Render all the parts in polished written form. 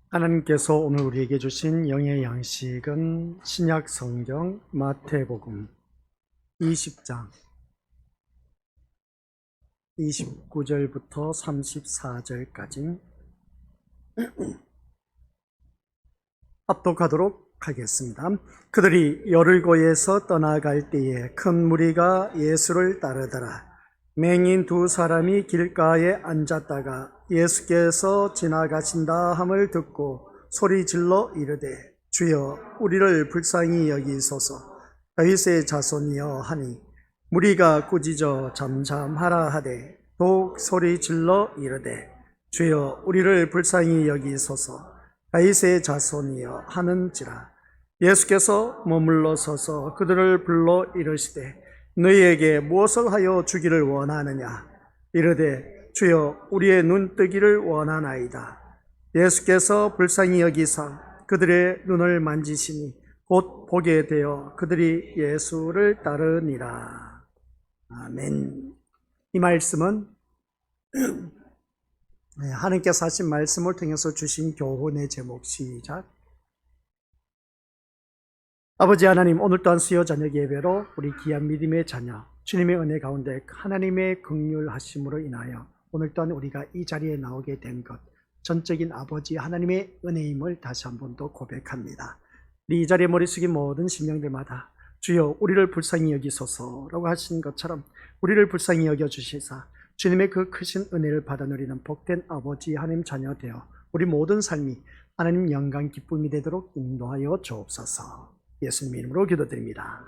하나님께서 오늘 우리에게 주신 영의 양식은 신약 성경 마태복음 20장 29절부터 34절까지 합독하도록 하겠습니다. 그들이 여리고에서 떠나갈 때에 큰 무리가 예수를 따르더라. 맹인 두 사람이 길가에 앉았다가 예수께서 지나가신다 함을 듣고 소리 질러 이르되 주여 우리를 불쌍히 여기소서. 다윗의 자손이여 하니 무리가 꾸짖어 잠잠하라 하되 더욱 소리 질러 이르되 주여 우리를 불쌍히 여기소서. 다윗의 자손이여 하는지라. 예수께서 머물러 서서 그들을 불러 이르시되 너희에게 무엇을 하여 주기를 원하느냐. 이르되 주여 우리의 눈 뜨기를 원하나이다. 예수께서 불쌍히 여기사 그들의 눈을 만지시니 곧 보게 되어 그들이 예수를 따르니라. 아멘. 이 말씀은 하나님께서 하신 말씀을 통해서 주신 교훈의 제목. 시작. 아버지 하나님, 오늘 또한 수요 저녁 예배로 우리 귀한 믿음의 자녀 주님의 은혜 가운데 하나님의 긍휼하심으로 인하여 오늘 또한 우리가 이 자리에 나오게 된 것, 전적인 아버지 하나님의 은혜임을 다시 한 번 더 고백합니다. 이 자리에 머리 숙인 모든 심령들마다 주여 우리를 불쌍히 여기소서라고 하신 것처럼 우리를 불쌍히 여겨주시사 주님의 그 크신 은혜를 받아 누리는 복된 아버지 하나님 자녀 되어 우리 모든 삶이 하나님 영광 기쁨이 되도록 인도하여 주옵소서. 예수님 이름으로 기도드립니다.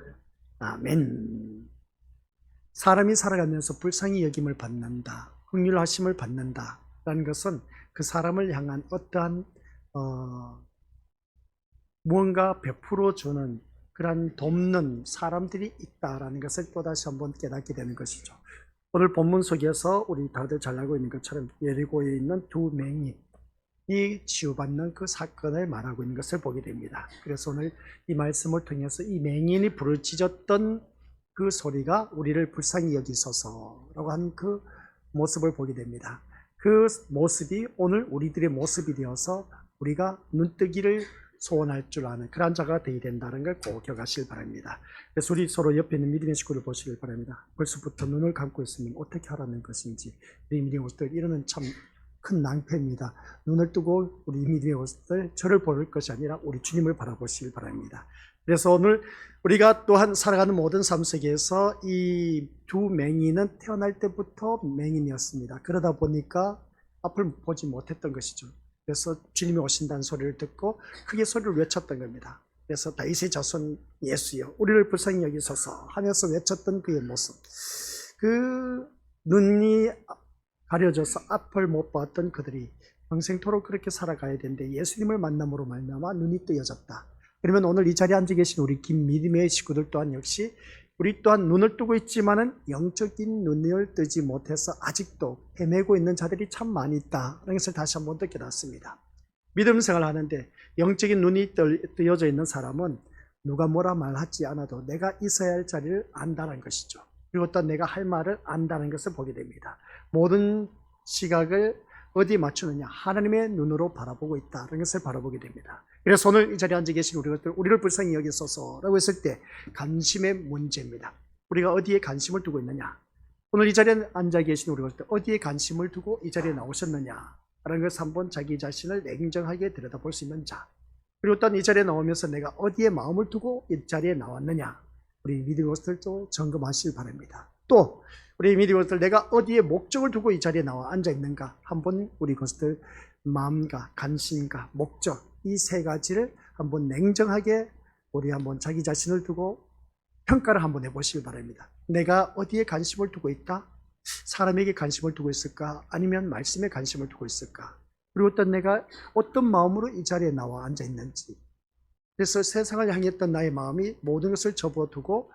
아멘. 사람이 살아가면서 불쌍히 여김을 받는다, 긍휼하심을 받는다 라는 것은 그 사람을 향한 어떠한 무언가 베풀어 주는 그런 돕는 사람들이 있다라는 것을 또다시 한번 깨닫게 되는 것이죠. 오늘 본문 속에서 우리 다들 잘 알고 있는 것처럼 여리고에 있는 두 맹인이 치유받는 그 사건을 말하고 있는 것을 보게 됩니다. 그래서 오늘 이 말씀을 통해서 이 맹인이 부르짖었던 그 소리가 우리를 불쌍히 여기소서라고 하는 그 모습을 보게 됩니다. 그 모습이 오늘 우리들의 모습이 되어서 우리가 눈뜨기를 소원할 줄 아는 그런 자가 되어야 된다는 걸 꼭 기억하시길 바랍니다. 그래서 우리 서로 옆에 있는 믿음의 식구를 보시길 바랍니다. 벌써부터 눈을 감고 있으면 어떻게 하라는 것인지, 우리 믿음의 모습들 이러는 참 큰 낭패입니다. 눈을 뜨고 우리 믿음의 모습들 저를 볼 것이 아니라 우리 주님을 바라보시길 바랍니다. 그래서 오늘 우리가 또한 살아가는 모든 삶 속에서 이 두 맹인은 태어날 때부터 맹인이었습니다. 그러다 보니까 앞을 보지 못했던 것이죠. 그래서 주님이 오신다는 소리를 듣고 크게 소리를 외쳤던 겁니다. 그래서 다윗의 자손 예수여 우리를 불쌍히 여기소서 하면서 외쳤던 그의 모습, 그 눈이 가려져서 앞을 못 봤던 그들이 평생토록 그렇게 살아가야 되는데 예수님을 만남으로 말미암아 눈이 뜨여졌다. 그러면 오늘 이 자리에 앉아 계신 우리 긴 믿음의 식구들 또한 역시 우리 또한 눈을 뜨고 있지만은 영적인 눈을 뜨지 못해서 아직도 헤매고 있는 자들이 참 많이 있다라는 것을 다시 한 번 더 깨닫습니다. 믿음 생활하는데 영적인 눈이 뜨여져 있는 사람은 누가 뭐라 말하지 않아도 내가 있어야 할 자리를 안다는 것이죠. 그리고 또 내가 할 말을 안다는 것을 보게 됩니다. 모든 시각을 어디에 맞추느냐? 하나님의 눈으로 바라보고 있다는 것을 바라보게 됩니다. 그래서 오늘 이 자리에 앉아 계신 우리를 불쌍히 여기소서라고 했을 때 관심의 문제입니다. 우리가 어디에 관심을 두고 있느냐? 오늘 이 자리에 앉아 계신 우리가 어디에 관심을 두고 이 자리에 나오셨느냐? 라는 것을 한번 자기 자신을 냉정하게 들여다볼 수 있는 자. 그리고 또 이 자리에 나오면서 내가 어디에 마음을 두고 이 자리에 나왔느냐? 우리 믿음의 것들도 점검하시길 바랍니다. 또 우리 믿음의 것들 내가 어디에 목적을 두고 이 자리에 나와 앉아 있는가 한번 우리 것들 마음과 관심과 목적 이 세 가지를 한번 냉정하게 우리 한번 자기 자신을 두고 평가를 한번 해보시길 바랍니다. 내가 어디에 관심을 두고 있다? 사람에게 관심을 두고 있을까? 아니면 말씀에 관심을 두고 있을까? 그리고 또 내가 어떤 마음으로 이 자리에 나와 앉아 있는지. 그래서 세상을 향했던 나의 마음이 모든 것을 접어두고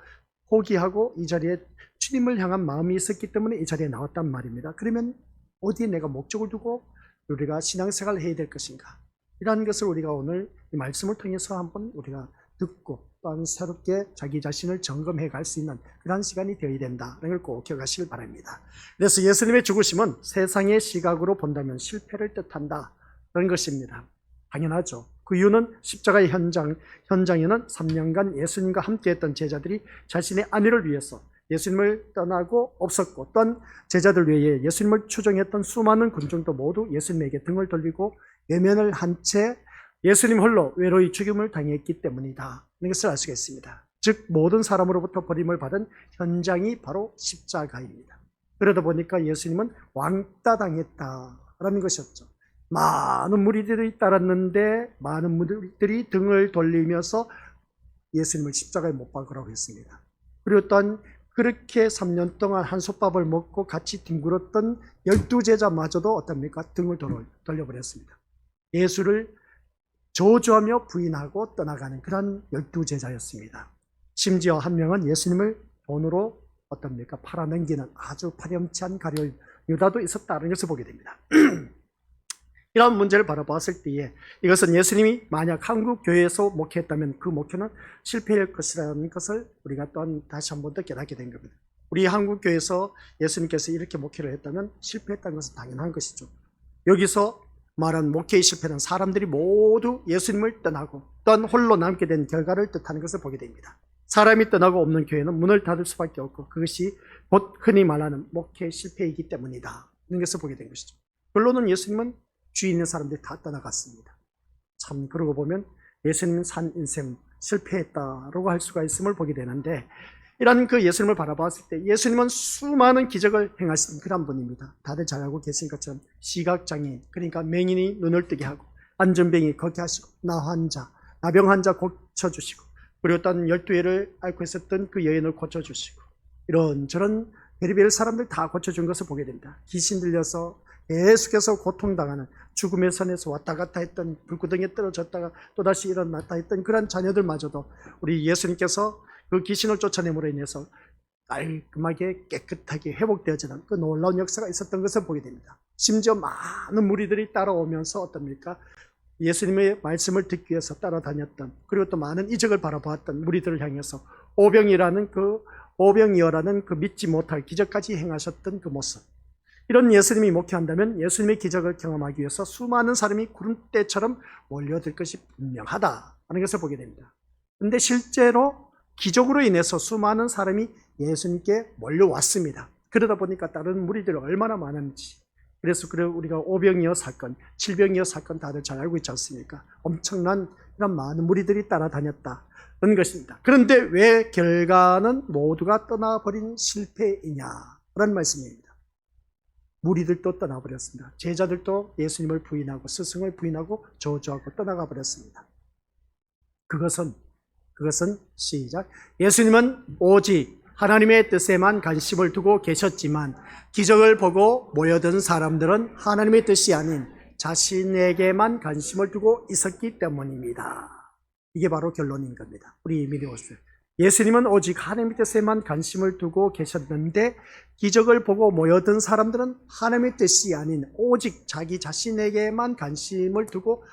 포기하고 이 자리에 주님을 향한 마음이 있었기 때문에 이 자리에 나왔단 말입니다. 그러면 어디에 내가 목적을 두고 우리가 신앙생활을 해야 될 것인가? 이러한 것을 우리가 오늘 이 말씀을 통해서 한번 우리가 듣고 또한 새롭게 자기 자신을 점검해 갈 수 있는 그런 시간이 되어야 된다는 걸 꼭 기억하시길 바랍니다. 그래서 예수님의 죽으심은 세상의 시각으로 본다면 실패를 뜻한다 그런 것입니다. 당연하죠. 그 이유는 십자가의 현장에는 3년간 예수님과 함께했던 제자들이 자신의 안위를 위해서 예수님을 떠나고 없었고, 또한 제자들 외에 예수님을 추종했던 수많은 군중도 모두 예수님에게 등을 돌리고 외면을 한 채 예수님 홀로 외로이 죽임을 당했기 때문이다. 이것을 알 수가 있습니다. 즉 모든 사람으로부터 버림을 받은 현장이 바로 십자가입니다. 그러다 보니까 예수님은 왕따 당했다라는 것이었죠. 많은 무리들이 따랐는데 많은 무리들이 등을 돌리면서 예수님을 십자가에 못 박으라고 했습니다. 그리고 또한 그렇게 3년 동안 한솥밥을 먹고 같이 뒹굴었던 12제자마저도 어떻습니까? 등을 돌려버렸습니다. 예수를 저주하며 부인하고 떠나가는 그런 12제자였습니다. 심지어 한 명은 예수님을 돈으로 어떻습니까? 팔아넘기는 아주 파렴치한 가룟 유다도 있었다는 것을 보게 됩니다. 이런 문제를 바라보았을 때에 이것은 예수님이 만약 한국 교회에서 목회했다면 그 목회는 실패할 것이라는 것을 우리가 또한 다시 한 번 더 깨닫게 된 겁니다. 우리 한국 교회에서 예수님께서 이렇게 목회를 했다면 실패했다는 것은 당연한 것이죠. 여기서 말한 목회의 실패는 사람들이 모두 예수님을 떠나고 또한 홀로 남게 된 결과를 뜻하는 것을 보게 됩니다. 사람이 떠나고 없는 교회는 문을 닫을 수밖에 없고 그것이 곧 흔히 말하는 목회 실패이기 때문이다. 이런 것을 보게 된 것이죠. 결론은 예수님은 주위 있는 사람들이 다 떠나갔습니다. 참 그러고 보면 예수님은 산 인생 실패했다라고 할 수가 있음을 보게 되는데, 이런 그 예수님을 바라봤을 때 예수님은 수많은 기적을 행하신 그런 분입니다. 다들 잘 알고 계신 것처럼 시각장애인, 그러니까 맹인이 눈을 뜨게 하고 안전병이 걷게 하시고 나병 환자 고쳐주시고, 그리고 또한 12회를 앓고 있었던 그 여인을 고쳐주시고, 이런저런 별의별 사람들 다 고쳐준 것을 보게 됩니다. 귀신 들려서 계속해서 고통당하는 죽음의 선에서 왔다 갔다 했던, 불구덩이에 떨어졌다가 또다시 일어났다 했던 그런 자녀들마저도 우리 예수님께서 그 귀신을 쫓아냄으로 인해서 깔끔하게 깨끗하게 회복되어지는 그 놀라운 역사가 있었던 것을 보게 됩니다. 심지어 많은 무리들이 따라오면서 어떻습니까? 예수님의 말씀을 듣기 위해서 따라다녔던, 그리고 또 많은 이적을 바라보았던 무리들을 향해서 오병이어라는 그 믿지 못할 기적까지 행하셨던 그 모습, 이런 예수님이 목회한다면 예수님의 기적을 경험하기 위해서 수많은 사람이 구름대처럼 몰려들 것이 분명하다는 것을 보게 됩니다. 그런데 실제로 기적으로 인해서 수많은 사람이 예수님께 몰려왔습니다. 그러다 보니까 다른 무리들이 얼마나 많은지, 그래서 우리가 오병이어 사건, 칠병이어 사건 다들 잘 알고 있지 않습니까? 엄청난 이런 많은 무리들이 따라다녔다는 것입니다. 그런데 왜 결과는 모두가 떠나버린 실패이냐라는 말씀입니다. 무리들도 떠나버렸습니다. 제자들도 예수님을 부인하고 스승을 부인하고 저주하고 떠나가 버렸습니다. 그것은 시작. 예수님은 오직 하나님의 뜻에만 관심을 두고 계셨지만 기적을 보고 모여든 사람들은 하나님의 뜻이 아닌 자신에게만 관심을 두고 있었기 때문입니다. 이게 바로 결론인 겁니다. 우리 미리오스. 예수님은 오직 하나님의 뜻에만 관심을 두고 계셨는데 기적을 보고 모여든 사람들은 하나님의 뜻이 아닌 오직 자기 자신에게만 관심을 두고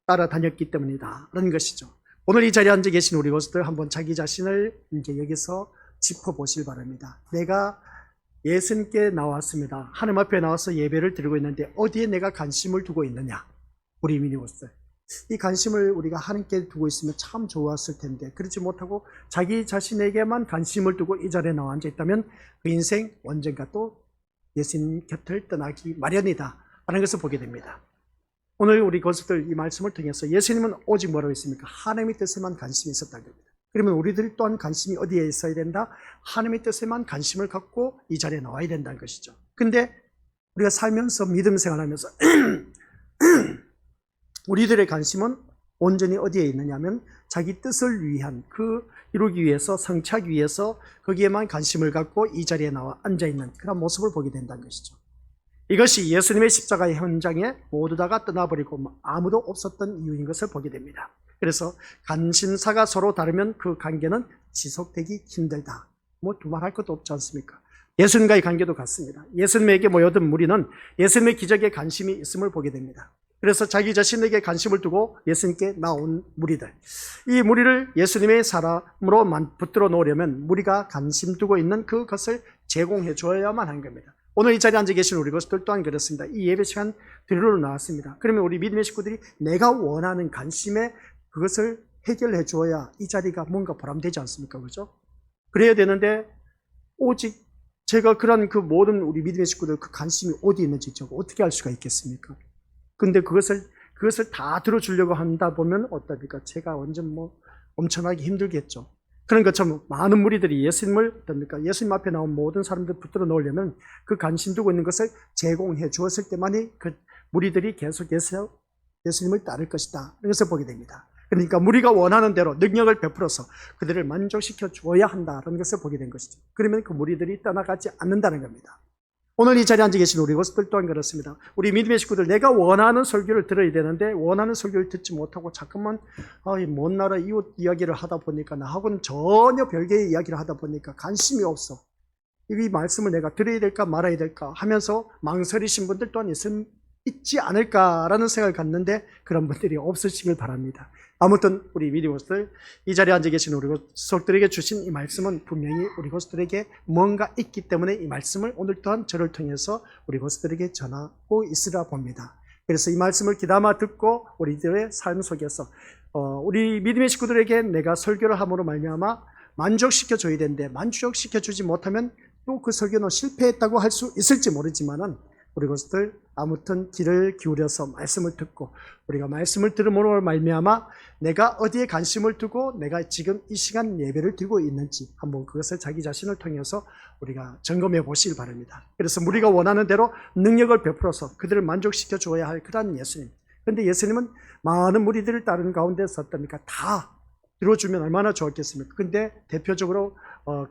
따라다녔기 때문이다 라는 것이죠. 오늘 이 자리에 앉아 계신 우리 것들 한번 자기 자신을 이제 여기서 짚어보실 바랍니다. 내가 예수님께 나왔습니다. 하나님 앞에 나와서 예배를 드리고 있는데 어디에 내가 관심을 두고 있느냐? 우리 미니버스. 이 관심을 우리가 하나님께 두고 있으면 참 좋았을 텐데 그렇지 못하고 자기 자신에게만 관심을 두고 이 자리에 나와 앉아 있다면 그 인생 언젠가 또 예수님 곁을 떠나기 마련이다 하는 것을 보게 됩니다. 오늘 우리 것들 이 말씀을 통해서 예수님은 오직 뭐라고 했습니까? 하나님의 뜻에만 관심이 있었다는 겁니다. 그러면 우리들 또한 관심이 어디에 있어야 된다? 하나님의 뜻에만 관심을 갖고 이 자리에 나와야 된다는 것이죠. 근데 우리가 살면서 믿음 생활하면서 우리들의 관심은 온전히 어디에 있느냐면 자기 뜻을 위한 이루기 위해서 성취하기 위해서 거기에만 관심을 갖고 이 자리에 나와 앉아있는 그런 모습을 보게 된다는 것이죠. 이것이 예수님의 십자가의 현장에 모두 다가 떠나버리고 아무도 없었던 이유인 것을 보게 됩니다. 그래서 관심사가 서로 다르면 그 관계는 지속되기 힘들다. 두말할 것도 없지 않습니까? 예수님과의 관계도 같습니다. 예수님에게 모여든 무리는 예수님의 기적에 관심이 있음을 보게 됩니다. 그래서 자기 자신에게 관심을 두고 예수님께 나온 무리들, 이 무리를 예수님의 사람으로 붙들어 놓으려면 무리가 관심 두고 있는 그것을 제공해 줘야만 한 겁니다. 오늘 이 자리에 앉아 계신 우리 것들 또한 그렇습니다. 이 예배 시간 드리러 나왔습니다. 그러면 우리 믿음의 식구들이 내가 원하는 관심에 그것을 해결해 주어야 이 자리가 뭔가 보람되지 않습니까? 그죠? 그래야 되는데 오직 제가 그런 그 모든 우리 믿음의 식구들 그 관심이 어디 있는지 저거 어떻게 알 수가 있겠습니까? 근데 그것을 다 들어주려고 한다 보면 어떻습니까? 제가 완전 엄청나게 힘들겠죠. 그런 것처럼 많은 무리들이 예수님을 어떻습니까? 예수님 앞에 나온 모든 사람들 붙들어 놓으려면 그 관심 두고 있는 것을 제공해 주었을 때만이 그 무리들이 계속해서 예수님을 따를 것이다. 이것을 보게 됩니다. 그러니까 우리가 원하는 대로 능력을 베풀어서 그들을 만족시켜 주어야 한다는 것을 보게 된 것이죠. 그러면 그 무리들이 떠나가지 않는다는 겁니다. 오늘 이 자리에 앉아 계신 우리 것들 또한 그렇습니다. 우리 믿음의 식구들 내가 원하는 설교를 들어야 되는데 원하는 설교를 듣지 못하고 자꾸만 먼 나라 이웃 이야기를 하다 보니까 나하고는 전혀 별개의 이야기를 하다 보니까 관심이 없어. 이 말씀을 내가 들어야 될까 말아야 될까 하면서 망설이신 분들 또한 있지 않을까라는 생각을 갖는데 그런 분들이 없으시길 바랍니다. 아무튼 우리 미디어스들 이 자리에 앉아 계신 우리 것들에게 주신 이 말씀은 분명히 우리 것들에게 뭔가 있기 때문에 이 말씀을 오늘 또한 저를 통해서 우리 것들에게 전하고 있으라 봅니다. 그래서 이 말씀을 귀담아 듣고 우리들의 삶 속에서 우리 믿음의 식구들에게 내가 설교를 함으로 말미암아 만족시켜 줘야 되는데 만족시켜 주지 못하면 또 그 설교는 실패했다고 할 수 있을지 모르지만은 우리 것들 아무튼 귀를 기울여서 말씀을 듣고 우리가 말씀을 들음으로 말미암아 내가 어디에 관심을 두고 내가 지금 이 시간 예배를 드리고 있는지 한번 그것을 자기 자신을 통해서 우리가 점검해 보시길 바랍니다. 그래서 우리가 원하는 대로 능력을 베풀어서 그들을 만족시켜 주어야 할 그런 예수님. 그런데 예수님은 많은 무리들을 따르는 가운데서 어떻습니까? 다 들어주면 얼마나 좋았겠습니까? 근데 대표적으로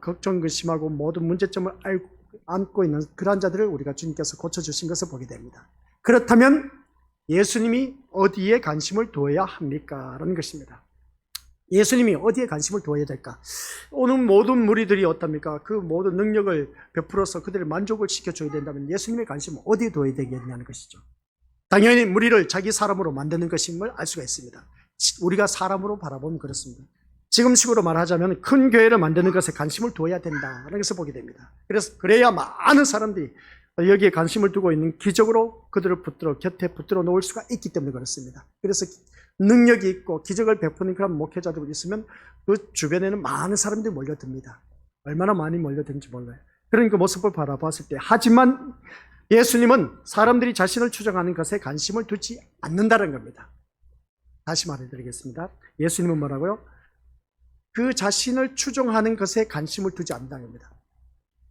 걱정, 근심하고 모든 문제점을 안고 있는 그러한 자들을 우리가 주님께서 고쳐주신 것을 보게 됩니다. 그렇다면 예수님이 어디에 관심을 두어야 합니까? 라는 것입니다. 예수님이 어디에 관심을 두어야 될까? 오늘 모든 무리들이 어떻습니까? 그 모든 능력을 베풀어서 그들을 만족을 시켜줘야 된다면 예수님의 관심은 어디에 두어야 되겠냐는 것이죠. 당연히 무리를 자기 사람으로 만드는 것임을 알 수가 있습니다. 우리가 사람으로 바라보면 그렇습니다. 지금식으로 말하자면 큰 교회를 만드는 것에 관심을 두어야 된다는 것을 보게 됩니다. 그래야 많은 사람들이 여기에 관심을 두고 있는 기적으로 그들을 곁에 붙들어 놓을 수가 있기 때문에 그렇습니다. 그래서 능력이 있고 기적을 베푸는 그런 목회자들이 있으면 그 주변에는 많은 사람들이 몰려듭니다. 얼마나 많이 몰려드는지 몰라요. 그런 그 모습을 바라봤을 때 하지만 예수님은 사람들이 자신을 추종하는 것에 관심을 두지 않는다는 겁니다. 다시 말해드리겠습니다. 예수님은 뭐라고요? 그 자신을 추종하는 것에 관심을 두지 않는다는 겁니다.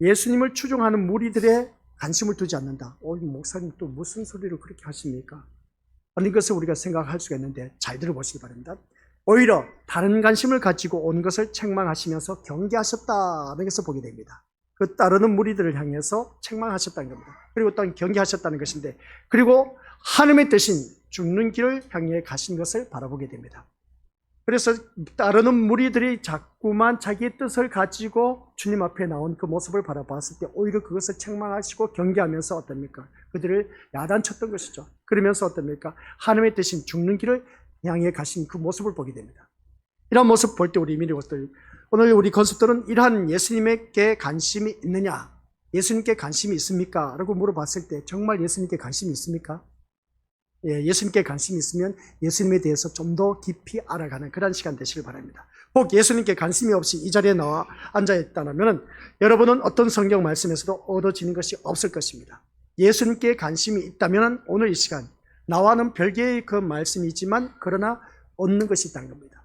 예수님을 추종하는 무리들의 관심을 두지 않는다. 목사님 또 무슨 소리를 그렇게 하십니까? 하는 것을 우리가 생각할 수가 있는데 잘 들어보시기 바랍니다. 오히려 다른 관심을 가지고 온 것을 책망하시면서 경계하셨다는 것을 보게 됩니다. 그 따르는 무리들을 향해서 책망하셨다는 겁니다. 그리고 또 경계하셨다는 것인데 그리고 하나님의 뜻인 죽는 길을 향해 가신 것을 바라보게 됩니다. 그래서 따르는 무리들이 자꾸만 자기의 뜻을 가지고 주님 앞에 나온 그 모습을 바라봤을 때 오히려 그것을 책망하시고 경계하면서 어떻습니까? 그들을 야단쳤던 것이죠. 그러면서 어떻습니까? 하나님의 뜻인 죽는 길을 향해 가신 그 모습을 보게 됩니다. 이런 모습 볼 때 우리 미리것들 오늘 우리 건습들은 이러한 예수님에게 관심이 있느냐? 예수님께 관심이 있습니까? 라고 물어봤을 때 정말 예수님께 관심이 있습니까? 예수님께 관심이 있으면 예수님에 대해서 좀 더 깊이 알아가는 그런 시간 되시길 바랍니다. 혹 예수님께 관심이 없이 이 자리에 나와 앉아있다면 여러분은 어떤 성경 말씀에서도 얻어지는 것이 없을 것입니다. 예수님께 관심이 있다면 오늘 이 시간 나와는 별개의 그 말씀이지만 그러나 얻는 것이 있다는 겁니다.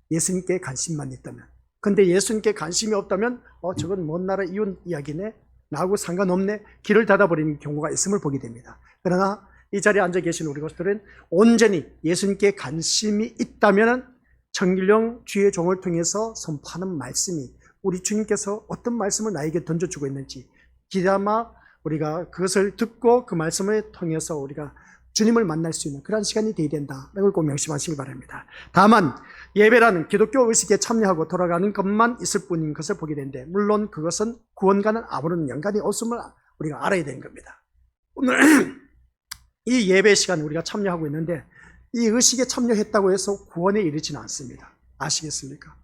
예수님께 관심만 있다면. 근데 예수님께 관심이 없다면 저건 먼 나라 이웃 이야기네, 나하고 상관없네, 길을 닫아버리는 경우가 있음을 보게 됩니다. 그러나 이 자리에 앉아 계신 우리 것들은 온전히 예수님께 관심이 있다면 청길령 주의 종을 통해서 선포하는 말씀이 우리 주님께서 어떤 말씀을 나에게 던져주고 있는지 기다마 우리가 그것을 듣고 그 말씀을 통해서 우리가 주님을 만날 수 있는 그런 시간이 되어야 된다. 이걸 꼭 명심하시기 바랍니다. 다만 예배라는 기독교 의식에 참여하고 돌아가는 것만 있을 뿐인 것을 보게 되는데 물론 그것은 구원과는 아무런 연관이 없음을 우리가 알아야 되는 겁니다. 오늘 이 예배 시간 우리가 참여하고 있는데 이 의식에 참여했다고 해서 구원에 이르지는 않습니다. 아시겠습니까?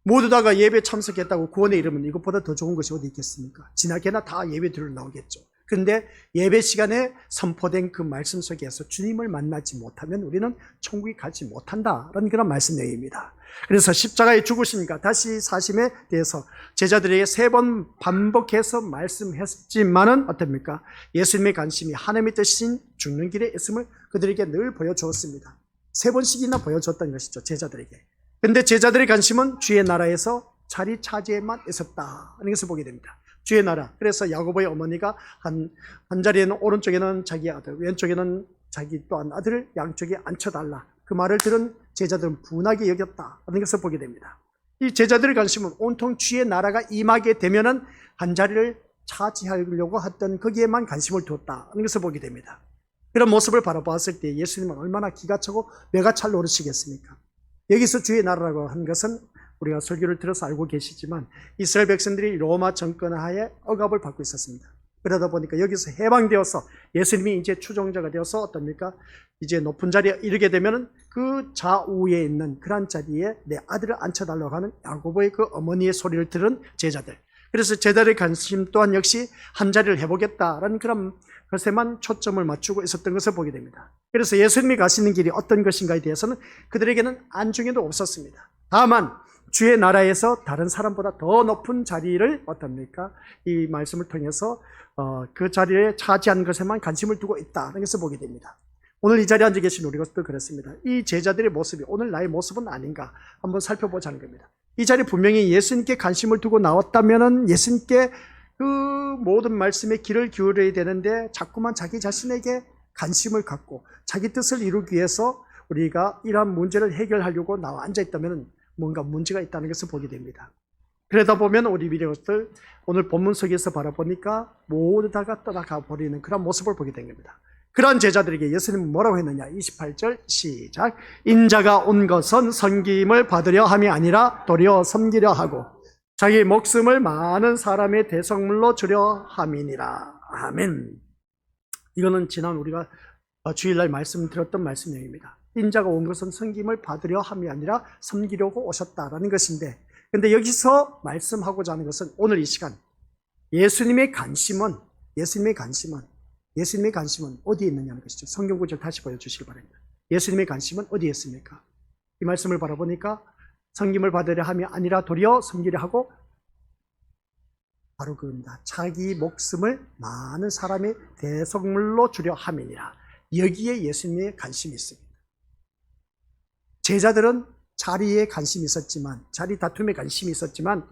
모두 다가 예배 참석했다고 구원에 이르면 이것보다 더 좋은 것이 어디 있겠습니까? 지나게나 다 예배 들으러 나오겠죠. 근데 예배 시간에 선포된 그 말씀 속에서 주님을 만나지 못하면 우리는 천국에 가지 못한다라는 그런 말씀 내용입니다. 그래서 십자가의 죽으심과 다시 사심에 대해서 제자들에게 3번 반복해서 말씀했지만은 어떻습니까? 예수님의 관심이 하나님의 뜻인 죽는 길에 있음을 그들에게 늘 보여주었습니다. 3번씩이나 보여줬던 것이죠, 제자들에게. 근데 제자들의 관심은 주의 나라에서 자리 차지에만 있었다는 것을 보게 됩니다. 주의 나라. 그래서 야고보의 어머니가 한 자리에는 오른쪽에는 자기 아들, 왼쪽에는 자기 또한 아들을 양쪽에 앉혀달라. 그 말을 들은 제자들은 분하게 여겼다는 것을 보게 됩니다. 이 제자들의 관심은 온통 주의 나라가 임하게 되면은 한 자리를 차지하려고 했던 거기에만 관심을 두었다는 것을 보게 됩니다. 그런 모습을 바라보았을 때 예수님은 얼마나 기가 차고 뇌가 찰 노릇이겠습니까? 여기서 주의 나라라고 한 것은 우리가 설교를 들어서 알고 계시지만 이스라엘 백성들이 로마 정권 하에 억압을 받고 있었습니다. 그러다 보니까 여기서 해방되어서 예수님이 이제 추종자가 되어서 어떻습니까? 이제 높은 자리에 이르게 되면 그 좌우에 있는 그런 자리에 내 아들을 앉혀달라고 하는 야고보의 그 어머니의 소리를 들은 제자들. 그래서 제자들의 관심 또한 역시 한 자리를 해보겠다라는 그런 것에만 초점을 맞추고 있었던 것을 보게 됩니다. 그래서 예수님이 가시는 길이 어떤 것인가에 대해서는 그들에게는 안중에도 없었습니다. 다만 주의 나라에서 다른 사람보다 더 높은 자리를 어떻습니까? 이 말씀을 통해서 그 자리에 차지한 것에만 관심을 두고 있다는 것을 보게 됩니다. 오늘 이 자리에 앉아 계신 우리 것도 그렇습니다. 이 제자들의 모습이 오늘 나의 모습은 아닌가 한번 살펴보자는 겁니다. 이 자리에 분명히 예수님께 관심을 두고 나왔다면은 예수님께 그 모든 말씀에 귀를 기울여야 되는데 자꾸만 자기 자신에게 관심을 갖고 자기 뜻을 이루기 위해서 우리가 이러한 문제를 해결하려고 나와 앉아있다면 뭔가 문제가 있다는 것을 보게 됩니다. 그러다 보면 우리 미래것들 오늘 본문 속에서 바라보니까 모두 다가 떠나가 버리는 그런 모습을 보게 된 겁니다. 그러한 제자들에게 예수님은 뭐라고 했느냐? 28절 시작. 인자가 온 것은 섬김을 받으려 함이 아니라 도리어 섬기려 하고 자기 목숨을 많은 사람의 대성물로 주려 함이니라. 아멘. 이거는 지난 우리가 주일날 말씀드렸던 말씀 내용입니다. 인자가 온 것은 섬김을 받으려 함이 아니라 섬기려고 오셨다라는 것인데, 근데 여기서 말씀하고자 하는 것은 오늘 이 시간 예수님의 관심은 어디에 있느냐는 것이죠. 성경 구절 다시 보여주시기 바랍니다. 예수님의 관심은 어디에 있습니까? 이 말씀을 바라보니까 섬김을 받으려 함이 아니라 도리어 섬기려 하고 바로 그겁니다. 자기 목숨을 많은 사람의 대속물로 주려 함이니라. 여기에 예수님의 관심이 있습니다. 제자들은 자리에 관심이 있었지만, 자리 다툼에 관심이 있었지만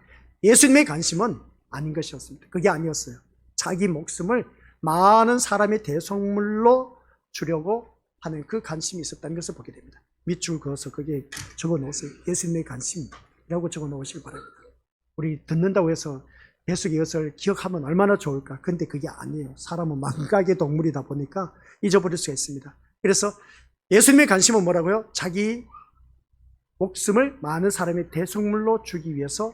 예수님의 관심은 아닌 것이었습니다. 그게 아니었어요. 자기 목숨을 많은 사람의 대속물로 주려고 하는 그 관심이 있었다는 것을 보게 됩니다. 밑줄 그어서 거기에 적어놓으세요. 예수님의 관심이라고 적어놓으시기 바랍니다. 우리 듣는다고 해서 계속 이것을 기억하면 얼마나 좋을까. 근데 그게 아니에요. 사람은 망각의 동물이다 보니까 잊어버릴 수가 있습니다. 그래서 예수님의 관심은 뭐라고요? 자기 목숨을 많은 사람의 대속물로 주기 위해서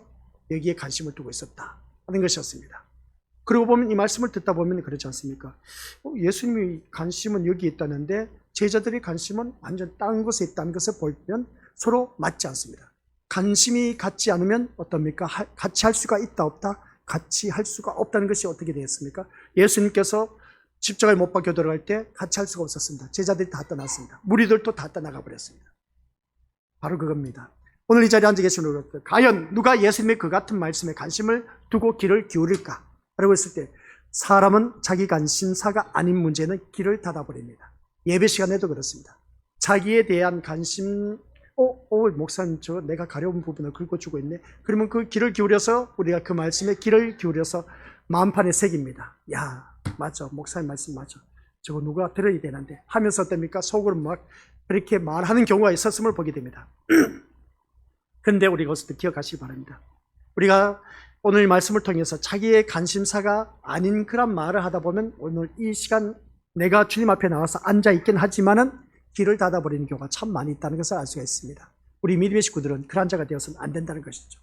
여기에 관심을 두고 있었다 하는 것이었습니다. 그리고 보면 이 말씀을 듣다 보면 그렇지 않습니까? 예수님의 관심은 여기 있다는데 제자들의 관심은 완전 다른 곳에 있다는 것을 보면 서로 맞지 않습니다. 관심이 같지 않으면 어떻습니까? 같이 할 수가 있다 없다? 같이 할 수가 없다는 것이 어떻게 되었습니까? 예수님께서 십자가에 못 박혀 들어갈 때 같이 할 수가 없었습니다. 제자들이 다 떠났습니다. 무리들도 다 떠나가 버렸습니다. 바로 그겁니다. 오늘 이 자리에 앉아 계신 우리들, 과연 누가 예수님의 그 같은 말씀에 관심을 두고 귀를 기울일까? 라고 했을 때 사람은 자기 관심사가 아닌 문제는 귀를 닫아버립니다. 예배 시간에도 그렇습니다. 자기에 대한 관심, 목사님 저 내가 가려운 부분을 긁어주고 있네. 그러면 그 귀를 기울여서 우리가 그 말씀에 귀를 기울여서 마음판에 새깁니다. 야 맞아, 목사님 말씀 맞아, 저거 누가 들어야 되는데 하면서 어떻습니까? 속으로 막 그렇게 말하는 경우가 있었음을 보게 됩니다. 그런데 우리가 그것도 기억하시기 바랍니다. 우리가 오늘 말씀을 통해서 자기의 관심사가 아닌 그런 말을 하다 보면 오늘 이 시간 내가 주님 앞에 나와서 앉아 있긴 하지만은 귀를 닫아버리는 경우가 참 많이 있다는 것을 알 수가 있습니다. 우리 믿음의 식구들은 그런 자가 되어서는 안 된다는 것이죠.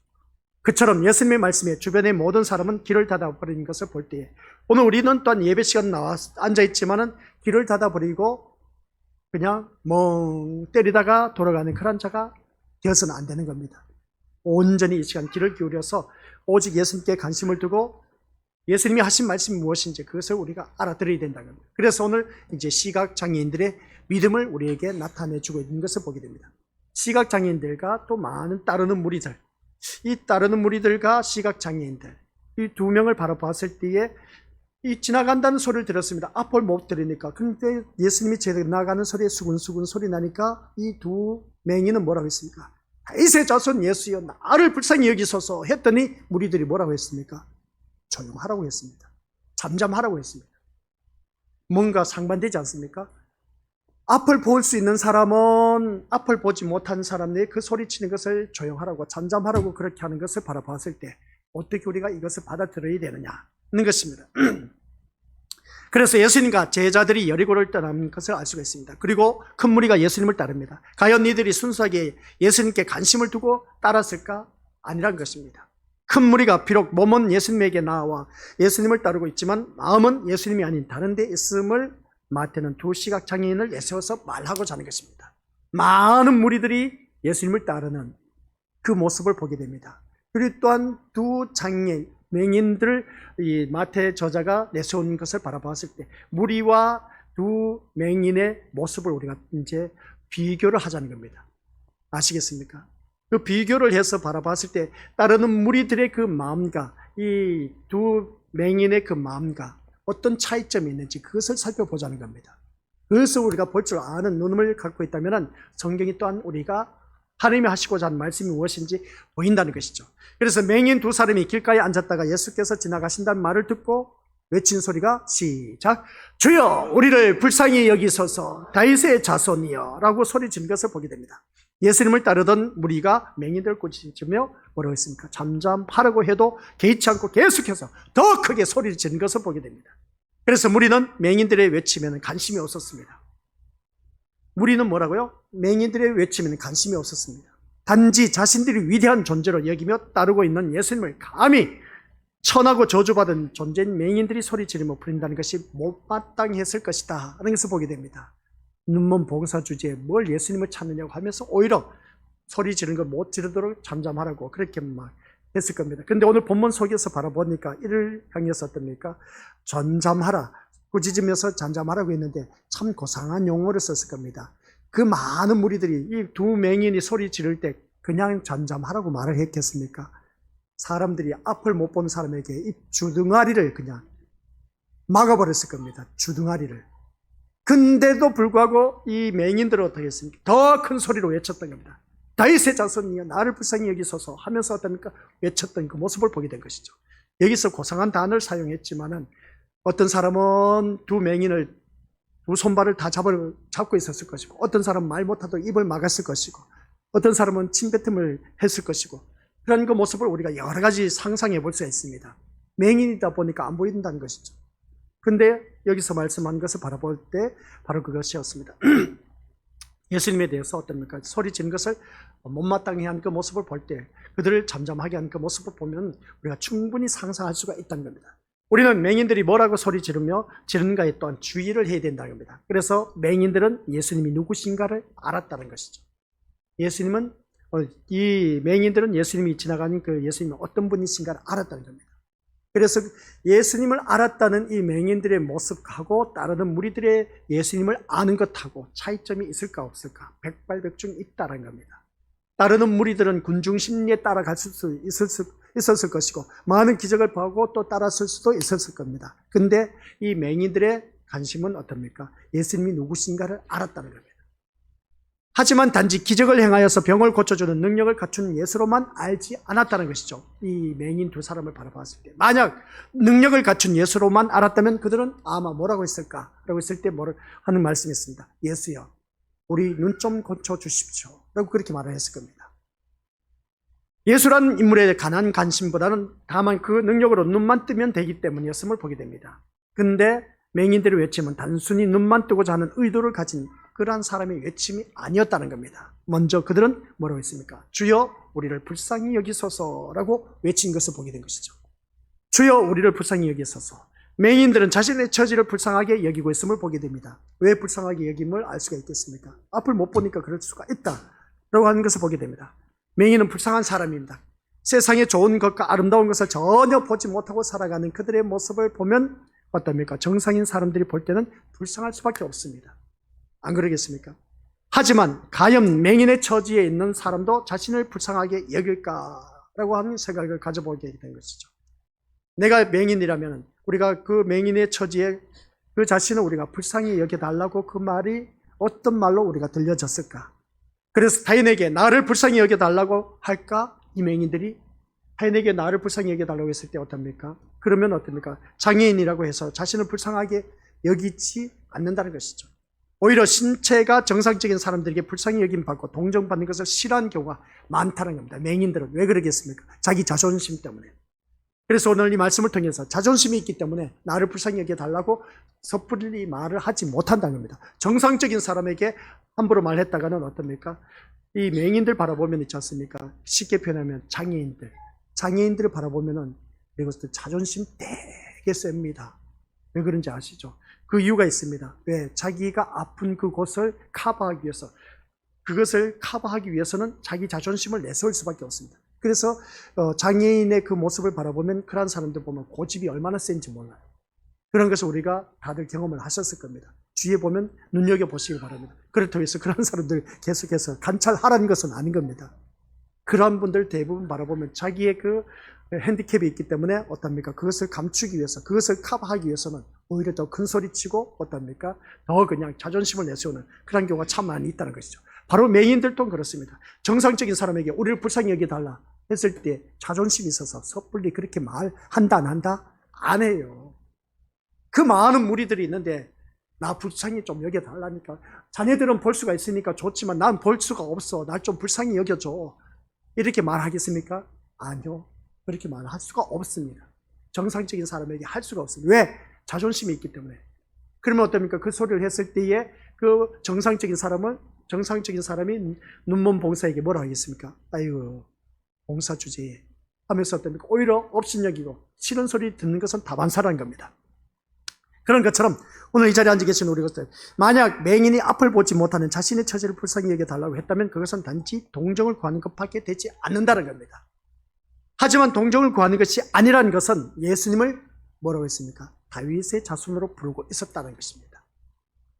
그처럼 예수님의 말씀에 주변의 모든 사람은 귀를 닫아버리는 것을 볼 때에 오늘 우리는 또한 예배 시간 나와 앉아 있지만은 귀를 닫아버리고 그냥 멍 때리다가 돌아가는 그런 자가 되어서는 안 되는 겁니다. 온전히 이 시간 귀를 기울여서 오직 예수님께 관심을 두고 예수님이 하신 말씀이 무엇인지 그것을 우리가 알아들어야 된다는 겁니다. 그래서 오늘 이제 시각장애인들의 믿음을 우리에게 나타내주고 있는 것을 보게 됩니다. 시각장애인들과 또 많은 따르는 무리들, 이 따르는 무리들과 시각장애인들, 이 두 명을 바라봤을 때에 이 지나간다는 소리를 들었습니다. 앞을 못 들으니까. 그런데 예수님이 지나가는 소리에 수근수근 소리 나니까 이 두 맹인은 뭐라고 했습니까? 다윗의 자손 예수여 나를 불쌍히 여기소서 했더니 무리들이 뭐라고 했습니까? 조용하라고 했습니다. 잠잠하라고 했습니다. 뭔가 상반되지 않습니까? 앞을 볼 수 있는 사람은 앞을 보지 못하는 사람들이 그 소리치는 것을 조용하라고 잠잠하라고 그렇게 하는 것을 바라봤을 때 어떻게 우리가 이것을 받아들여야 되느냐는 것입니다. 그래서 예수님과 제자들이 여리고를 떠나는 것을 알 수가 있습니다. 그리고 큰 무리가 예수님을 따릅니다. 과연 이들이 순수하게 예수님께 관심을 두고 따랐을까? 아니란 것입니다. 큰 무리가 비록 몸은 예수님에게 나와 예수님을 따르고 있지만 마음은 예수님이 아닌 다른 데 있음을 마태는 두 시각장애인을 내세워서 말하고자 하는 것입니다. 많은 무리들이 예수님을 따르는 그 모습을 보게 됩니다. 그리고 또한 두 맹인들을 이 마태 저자가 내세운 것을 바라봤을 때 무리와 두 맹인의 모습을 우리가 이제 비교를 하자는 겁니다. 아시겠습니까? 그 비교를 해서 바라봤을 때 따르는 무리들의 그 마음과 이 두 맹인의 그 마음과 어떤 차이점이 있는지 그것을 살펴보자는 겁니다. 그래서 우리가 볼 줄 아는 눈을 갖고 있다면 성경이 또한 우리가 하나님이 하시고자 하는 말씀이 무엇인지 보인다는 것이죠. 그래서 맹인 두 사람이 길가에 앉았다가 예수께서 지나가신다는 말을 듣고 외친 소리가 시작! 주여 우리를 불쌍히 여기소서 다윗의 자손이여 라고 소리친 것을 보게 됩니다. 예수님을 따르던 무리가 맹인들 꾸짖으며 뭐라고 했습니까? 잠잠하라고 해도 개의치 않고 계속해서 더 크게 소리를 지른 것을 보게 됩니다. 그래서 무리는 맹인들의 외침에는 관심이 없었습니다. 무리는 뭐라고요? 맹인들의 외침에는 관심이 없었습니다. 단지 자신들이 위대한 존재로 여기며 따르고 있는 예수님을 감히 천하고 저주받은 존재인 맹인들이 소리 지르며 부린다는 것이 못마땅했을 것이다 하는 것을 보게 됩니다. 눈먼 봉사 주제에 뭘 예수님을 찾느냐고 하면서 오히려 소리 지르는 걸 못 지르도록 잠잠하라고 그렇게 막 했을 겁니다. 근데 오늘 본문 속에서 바라보니까 이를 향해서 어떻습니까? 잠잠하라, 꾸짖으면서 잠잠하라고 했는데 참 고상한 용어를 썼을 겁니다. 그 많은 무리들이 이 두 맹인이 소리 지를 때 그냥 잠잠하라고 말을 했겠습니까? 사람들이 앞을 못 본 사람에게 이 주둥아리를 그냥 막아버렸을 겁니다. 주둥아리를. 근데도 불구하고 이 맹인들은 어떻게 했습니까? 더 큰 소리로 외쳤던 겁니다. 다윗의 자손이여 나를 불쌍히 여기소서 하면서 어떻습니까? 외쳤던 그 모습을 보게 된 것이죠. 여기서 고상한 단어를 사용했지만은 어떤 사람은 두 맹인을 두 손발을 다 잡고 있었을 것이고 어떤 사람은 말 못하도록 입을 막았을 것이고 어떤 사람은 침뱉음을 했을 것이고 그런 그 모습을 우리가 여러 가지 상상해 볼 수가 있습니다. 맹인이다 보니까 안 보인다는 것이죠. 근데 여기서 말씀한 것을 바라볼 때 바로 그것이었습니다. 예수님에 대해서 어떻습니까? 소리 지른 것을 못마땅해 한 그 모습을 볼 때 그들을 잠잠하게 한 그 모습을 보면 우리가 충분히 상상할 수가 있다는 겁니다. 우리는 맹인들이 뭐라고 소리 지르는가에 또한 주의를 해야 된다는 겁니다. 그래서 맹인들은 예수님이 누구신가를 알았다는 것이죠. 이 맹인들은 예수님이 지나가는 그 예수님이 어떤 분이신가를 알았다는 겁니다. 그래서 예수님을 알았다는 이 맹인들의 모습하고 따르는 무리들의 예수님을 아는 것하고 차이점이 있을까 없을까? 백발백중 있다는 겁니다. 따르는 무리들은 군중 심리에 따라갈 수 있었을 것이고 많은 기적을 보고 또 따랐을 수도 있었을 겁니다. 근데 이 맹인들의 관심은 어떻습니까? 예수님이 누구신가를 알았다는 겁니다. 하지만 단지 기적을 행하여서 병을 고쳐주는 능력을 갖춘 예수로만 알지 않았다는 것이죠. 이 맹인 두 사람을 바라봤을 때 만약 능력을 갖춘 예수로만 알았다면 그들은 아마 뭐라고 했을까? 라고 했을 때 뭐를 하는 말씀이 있습니다. 예수여 우리 눈 좀 고쳐주십시오 라고 그렇게 말을 했을 겁니다. 예수라는 인물에 관한 관심보다는 다만 그 능력으로 눈만 뜨면 되기 때문이었음을 보게 됩니다. 근데 맹인들의 외침은 단순히 눈만 뜨고자 하는 의도를 가진 그러한 사람의 외침이 아니었다는 겁니다. 먼저 그들은 뭐라고 했습니까? 주여 우리를 불쌍히 여기소서라고 외친 것을 보게 된 것이죠. 주여 우리를 불쌍히 여기소서. 맹인들은 자신의 처지를 불쌍하게 여기고 있음을 보게 됩니다. 왜 불쌍하게 여김을 알 수가 있겠습니까? 앞을 못 보니까 그럴 수가 있다라고 하는 것을 보게 됩니다. 맹인은 불쌍한 사람입니다. 세상의 좋은 것과 아름다운 것을 전혀 보지 못하고 살아가는 그들의 모습을 보면 어떻습니까? 정상인 사람들이 볼 때는 불쌍할 수밖에 없습니다. 안 그러겠습니까? 하지만 과연 맹인의 처지에 있는 사람도 자신을 불쌍하게 여길까라고 하는 생각을 가져보게 된 것이죠. 내가 맹인이라면 우리가 그 맹인의 처지에 그 자신을 우리가 불쌍히 여겨달라고 그 말이 어떤 말로 우리가 들려졌을까? 그래서 타인에게 나를 불쌍히 여겨달라고 할까? 이 맹인들이 타인에게 나를 불쌍히 여겨달라고 했을 때 어떻습니까? 그러면 어떻습니까? 장애인이라고 해서 자신을 불쌍하게 여기지 않는다는 것이죠. 오히려 신체가 정상적인 사람들에게 불쌍히 여김받고 동정받는 것을 싫어하는 경우가 많다는 겁니다. 맹인들은 왜 그러겠습니까? 자기 자존심 때문에. 그래서 오늘 이 말씀을 통해서 자존심이 있기 때문에 나를 불쌍히 여겨달라고 섣불리 말을 하지 못한다는 겁니다. 정상적인 사람에게 함부로 말했다가는 어떻습니까? 이 맹인들 바라보면 있지 않습니까? 쉽게 표현하면 장애인들을 바라보면은 이것들 자존심 되게 셉니다. 왜 그런지 아시죠? 그 이유가 있습니다. 왜? 자기가 아픈 그곳을 커버하기 위해서, 그것을 커버하기 위해서는 자기 자존심을 내세울 수밖에 없습니다. 그래서 장애인의 그 모습을 바라보면 그런 사람들 보면 고집이 얼마나 센지 몰라요. 그런 것을 우리가 다들 경험을 하셨을 겁니다. 주위에 보면 눈여겨보시기 바랍니다. 그렇다고 해서 그런 사람들 계속해서 관찰하라는 것은 아닌 겁니다. 그런 분들 대부분 바라보면 자기의 그 핸디캡이 있기 때문에 어떻습니까? 그것을 감추기 위해서, 그것을 커버하기 위해서는 오히려 더 큰 소리 치고 어떻습니까? 더 그냥 자존심을 내세우는 그런 경우가 참 많이 있다는 것이죠. 바로 맹인들도 그렇습니다. 정상적인 사람에게 우리를 불쌍히 여겨달라 했을 때 자존심이 있어서 섣불리 그렇게 말한다 안 한다? 안 해요. 그 많은 무리들이 있는데 나 불쌍히 좀 여겨달라니까. 자네들은 볼 수가 있으니까 좋지만 난 볼 수가 없어. 날 좀 불쌍히 여겨줘. 이렇게 말하겠습니까? 아니요. 그렇게 말할 수가 없습니다. 정상적인 사람에게 할 수가 없습니다. 왜? 자존심이 있기 때문에. 그러면 어떻습니까? 그 소리를 했을 때에 그 정상적인 사람이 눈먼 봉사에게 뭐라 하겠습니까? 아이고, 봉사 주제에 하면서 어떻습니까? 오히려 업신여기고 싫은 소리 듣는 것은 다반사라는 겁니다. 그런 것처럼 오늘 이 자리에 앉아 계신 우리 것들, 만약 맹인이 앞을 보지 못하는 자신의 처지를 불쌍히 여겨달라고 했다면 그것은 단지 동정을 구하는 것밖에 되지 않는다는 겁니다. 하지만 동정을 구하는 것이 아니라는 것은 예수님을 뭐라고 했습니까? 다윗의 자손으로 부르고 있었다는 것입니다.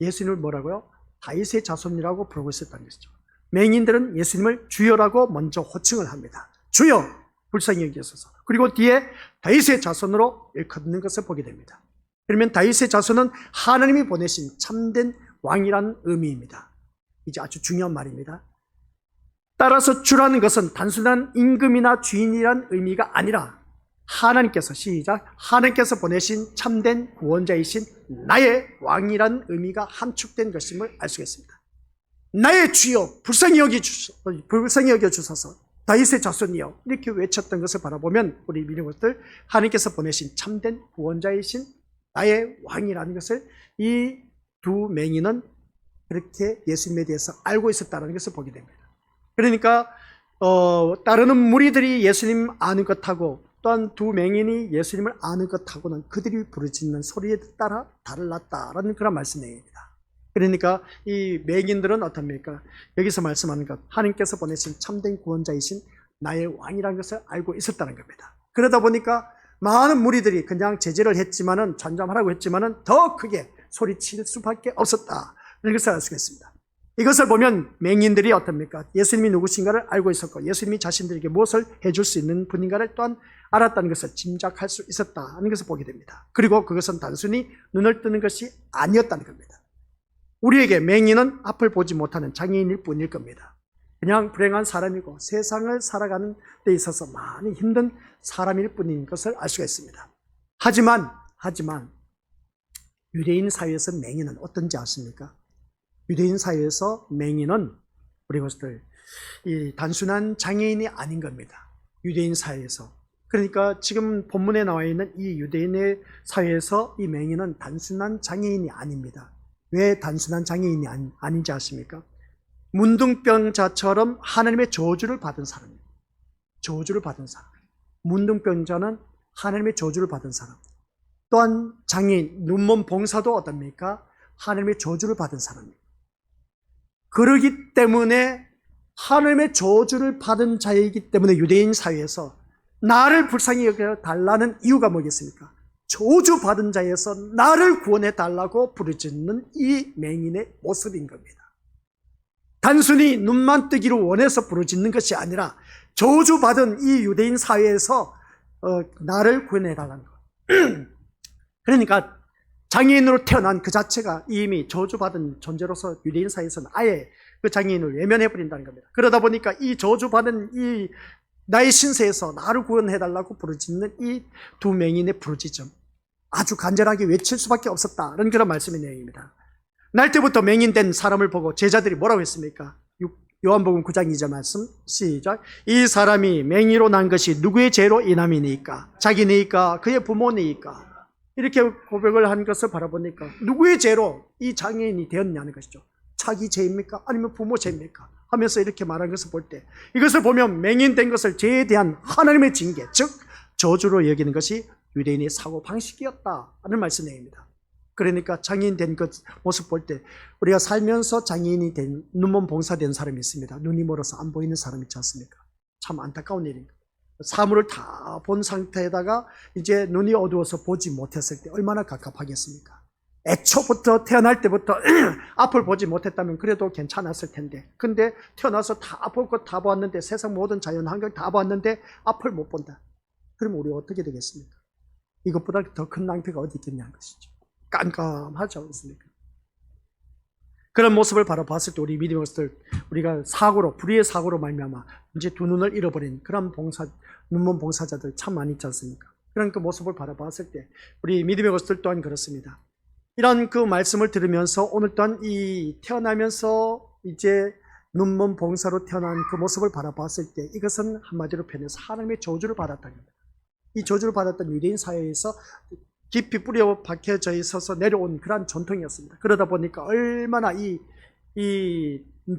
예수님을 뭐라고요? 다윗의 자손이라고 부르고 있었다는 것이죠. 맹인들은 예수님을 주여라고 먼저 호칭을 합니다. 주여 불쌍히 여기소서. 그리고 뒤에 다윗의 자손으로 일컫는 것을 보게 됩니다. 그러면 다윗의 자손은 하나님이 보내신 참된 왕이라는 의미입니다. 이제 아주 중요한 말입니다. 따라서 주라는 것은 단순한 임금이나 주인이란 의미가 아니라 하나님께서, 시작, 하나님께서 보내신 참된 구원자이신 나의 왕이라는 의미가 함축된 것임을 알 수가 있습니다. 나의 주여 불쌍히 여겨주소서, 다윗의 자손이여, 이렇게 외쳤던 것을 바라보면 우리 믿는 것들, 하나님께서 보내신 참된 구원자이신 나의 왕이라는 것을 이 두 맹인은 그렇게 예수님에 대해서 알고 있었다는 것을 보게 됩니다. 그러니까 따르는 무리들이 예수님 아는 것하고 또한 두 맹인이 예수님을 아는 것하고는 그들이 부르짖는 소리에 따라 달랐다라는 그런 말씀 내용입니다. 그러니까 이 맹인들은 어떻습니까? 여기서 말씀하는 것, 하나님께서 보내신 참된 구원자이신 나의 왕이라는 것을 알고 있었다는 겁니다. 그러다 보니까 많은 무리들이 그냥 제재를 했지만은, 잠잠하라고 했지만은 더 크게 소리칠 수밖에 없었다, 이런 것을 알 수가 있습니다. 이것을 보면 맹인들이 어떻습니까? 예수님이 누구신가를 알고 있었고 예수님이 자신들에게 무엇을 해줄 수 있는 분인가를 또한 알았다는 것을 짐작할 수 있었다는 것을 보게 됩니다. 그리고 그것은 단순히 눈을 뜨는 것이 아니었다는 겁니다. 우리에게 맹인은 앞을 보지 못하는 장애인일 뿐일 겁니다. 그냥 불행한 사람이고 세상을 살아가는 데 있어서 많이 힘든 사람일 뿐인 것을 알 수가 있습니다. 하지만 유대인 사회에서 맹인은 어떤지 아십니까? 유대인 사회에서 맹인은 우리 것들 이 단순한 장애인이 아닌 겁니다. 유대인 사회에서. 그러니까 지금 본문에 나와 있는 이 유대인의 사회에서 이 맹인은 단순한 장애인이 아닙니다. 왜 단순한 장애인이 아닌지 아십니까? 문둥병자처럼 하나님의 저주를 받은 사람입니다. 저주를 받은 사람. 문둥병자는 하나님의 저주를 받은 사람. 또한 장애인, 눈먼 봉사도 어떻습니까? 하나님의 저주를 받은 사람입니다. 그러기 때문에 하나님의 저주를 받은 자이기 때문에 유대인 사회에서 나를 불쌍히 여겨달라는 이유가 뭐겠습니까? 저주받은 자에서 나를 구원해달라고 부르짖는 이 맹인의 모습인 겁니다. 단순히 눈만 뜨기를 원해서 부르짖는 것이 아니라 저주받은 이 유대인 사회에서 나를 구원해달라는 것. 그러니까 장애인으로 태어난 그 자체가 이미 저주받은 존재로서 유대인 사회에서는 아예 그 장애인을 외면해버린다는 겁니다. 그러다 보니까 이 저주받은 이 나의 신세에서 나를 구원해달라고 부르짖는 이 두 맹인의 부르짖음, 아주 간절하게 외칠 수밖에 없었다는 그런 말씀의 내용입니다. 날 때부터 맹인된 사람을 보고 제자들이 뭐라고 했습니까? 요한복음 9장 2절 말씀 시작. 이 사람이 맹인으로 난 것이 누구의 죄로 인함이니까? 자기니까? 그의 부모니까? 이렇게 고백을 한 것을 바라보니까 누구의 죄로 이 장애인이 되었냐는 것이죠. 자기 죄입니까? 아니면 부모 죄입니까? 하면서 이렇게 말한 것을 볼 때, 이것을 보면 맹인된 것을 죄에 대한 하나님의 징계, 즉 저주로 여기는 것이 유대인의 사고방식이었다는 말씀 내용입니다. 그러니까 장애인 된 그 모습 볼 때 우리가 살면서 장애인이 된, 눈먼 봉사된 사람이 있습니다. 눈이 멀어서 안 보이는 사람 있지 않습니까? 참 안타까운 일입니다. 사물을 다 본 상태에다가 이제 눈이 어두워서 보지 못했을 때 얼마나 갑갑하겠습니까? 애초부터 태어날 때부터 앞을 보지 못했다면 그래도 괜찮았을 텐데, 근데 태어나서 다 볼 것 다 보았는데, 세상 모든 자연 환경 다 보았는데 앞을 못 본다. 그럼 우리 어떻게 되겠습니까? 이것보다 더 큰 낭패가 어디 있겠냐는 것이죠. 깜깜하지 않습니까? 그런 모습을 바라봤을 때 우리 믿음의 것들, 우리가 사고로, 불의의 사고로 말미암아 이제 두 눈을 잃어버린 그런 눈먼 봉사자들 참 많이 있지 않습니까? 그런 그 모습을 바라봤을 때 우리 믿음의 것들 또한 그렇습니다. 이런 그 말씀을 들으면서 오늘 또한 이 태어나면서 이제 눈먼 봉사로 태어난 그 모습을 바라봤을 때 이것은 한마디로 표현해서 하나님의 저주를 받았다는 겁니다. 이 저주를 받았던 유대인 사회에서 깊이 뿌려 박혀져 있어서 내려온 그러한 전통이었습니다. 그러다 보니까 얼마나 이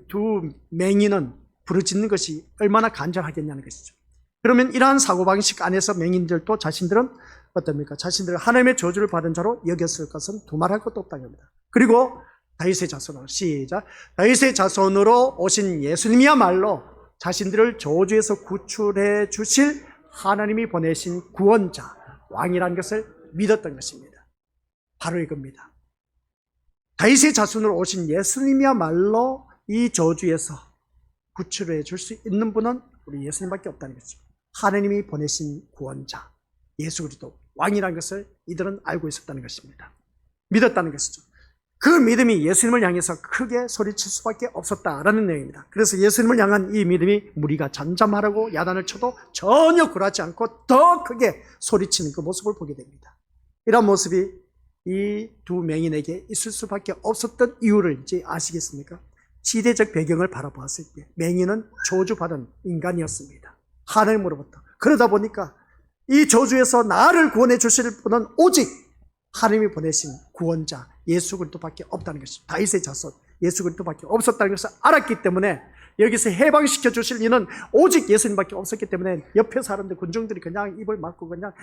두 맹인은 부르짖는 것이 얼마나 간절하겠냐는 것이죠. 그러면 이러한 사고방식 안에서 맹인들도 자신들은 어떻습니까? 자신들을 하나님의 저주를 받은 자로 여겼을 것은 두말할 것도 없다는 겁니다. 그리고 다윗의 자손으로, 시작. 다윗의 자손으로 오신 예수님이야말로 자신들을 저주에서 구출해 주실 하나님이 보내신 구원자, 왕이라는 것을 믿었던 것입니다. 바로 이겁니다. 다윗의 자손으로 오신 예수님이야말로 이 저주에서 구출해 줄 수 있는 분은 우리 예수님밖에 없다는 것이죠. 하나님이 보내신 구원자, 예수 그리스도 왕이라는 것을 이들은 알고 있었다는 것입니다. 믿었다는 것이죠. 그 믿음이 예수님을 향해서 크게 소리칠 수밖에 없었다라는 내용입니다. 그래서 예수님을 향한 이 믿음이 무리가 잠잠하라고 야단을 쳐도 전혀 굴하지 않고 더 크게 소리치는 그 모습을 보게 됩니다. 이런 모습이 이 두 맹인에게 있을 수밖에 없었던 이유를 이제 아시겠습니까? 시대적 배경을 바라보았을 때 맹인은 저주받은 인간이었습니다. 하나님으로부터. 그러다 보니까 이 저주에서 나를 구원해 주실 분은 오직 하나님이 보내신 구원자 예수 그리스도밖에 없다는 것입니다. 다윗의 자손 예수 그리스도밖에 없었다는 것을 알았기 때문에 여기서 해방시켜 주실 이는 오직 예수님밖에 없었기 때문에 옆에 사람들, 군중들이 그냥 입을 막고 그냥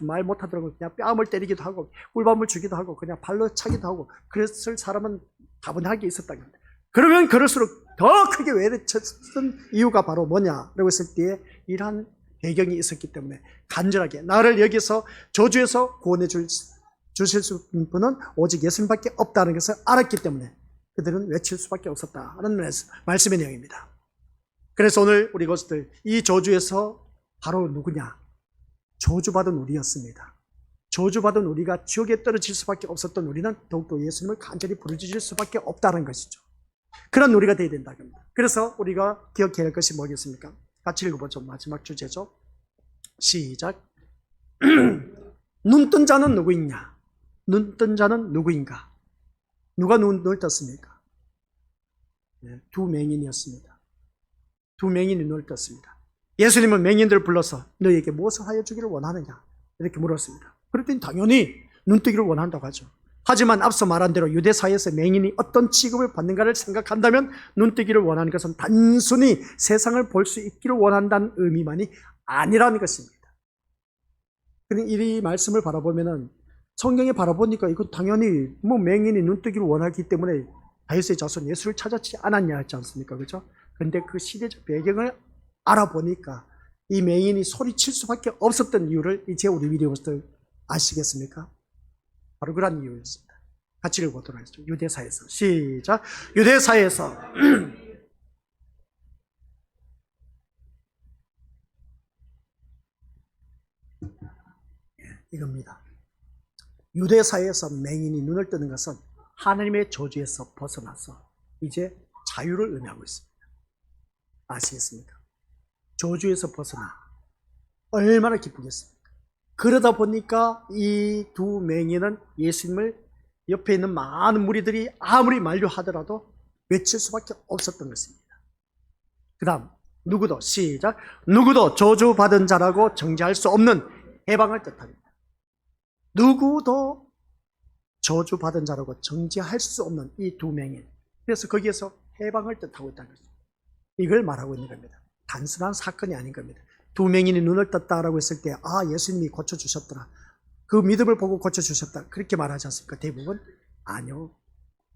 말 못하더라고 그냥 뺨을 때리기도 하고 꿀밤을 주기도 하고 그냥 발로 차기도 하고 그랬을 사람은 다분하게 있었다는 겁니다. 그러면 그럴수록 더 크게 외쳤던 이유가 바로 뭐냐라고 했을 때에 이러한 배경이 있었기 때문에 간절하게 나를 여기서 저주에서 구원해 주실 수 있는 분은 오직 예수님밖에 없다는 것을 알았기 때문에 그들은 외칠 수밖에 없었다는 말씀의 내용입니다. 그래서 오늘 우리 것들 이 저주에서 바로 누구냐? 저주받은 우리였습니다. 저주받은 우리가 지옥에 떨어질 수밖에 없었던 우리는 더욱더 예수님을 간절히 부르짖을 수밖에 없다는 것이죠. 그런 우리가 되어야 된다는 겁니다. 그래서 우리가 기억해야 할 것이 뭐겠습니까? 같이 읽어보죠. 마지막 주제죠. 시작. 눈뜬 자는 누구이냐? 눈뜬 자는 누구인가? 누가 눈을 떴습니까? 네, 두 맹인이었습니다. 두 맹인이 눈을 떴습니다. 예수님은 맹인들을 불러서 너희에게 무엇을 하여 주기를 원하느냐? 이렇게 물었습니다. 그랬더니 당연히 눈뜨기를 원한다고 하죠. 하지만 앞서 말한 대로 유대 사회에서 맹인이 어떤 취급을 받는가를 생각한다면 눈뜨기를 원하는 것은 단순히 세상을 볼 수 있기를 원한다는 의미만이 아니라는 것입니다. 이 말씀을 바라보면은 성경에 바라보니까 이건 당연히 맹인이 눈뜨기를 원하기 때문에 다윗의 자손 예수를 찾았지 않았냐 했지 않습니까? 그렇죠? 근데 그 시대적 배경을 알아보니까 이 맹인이 소리칠 수밖에 없었던 이유를 이제 우리 미디어들 아시겠습니까? 바로 그런 이유였습니다. 같이 읽어보도록 하겠습니다. 유대사에서 시작. 유대사에서 이겁니다. 유대사에서 맹인이 눈을 뜨는 것은 하나님의 저주에서 벗어나서 이제 자유를 의미하고 있습니다. 아시겠습니까? 저주에서 벗어나 얼마나 기쁘겠습니까? 그러다 보니까 이 두 맹인은 예수님을 옆에 있는 많은 무리들이 아무리 만류하더라도 외칠 수밖에 없었던 것입니다. 그 다음 누구도 시작. 누구도 저주받은 자라고 정죄할 수 없는 해방을 뜻합니다. 누구도 저주받은 자라고 정죄할 수 없는 이 두 맹인, 그래서 거기에서 해방을 뜻하고 있다는 것입니다. 이걸 말하고 있는 겁니다. 단순한 사건이 아닌 겁니다. 두 맹인이 눈을 떴다라고 했을 때 예수님이 고쳐주셨더라, 그 믿음을 보고 고쳐주셨다, 그렇게 말하지 않습니까? 대부분 아니요.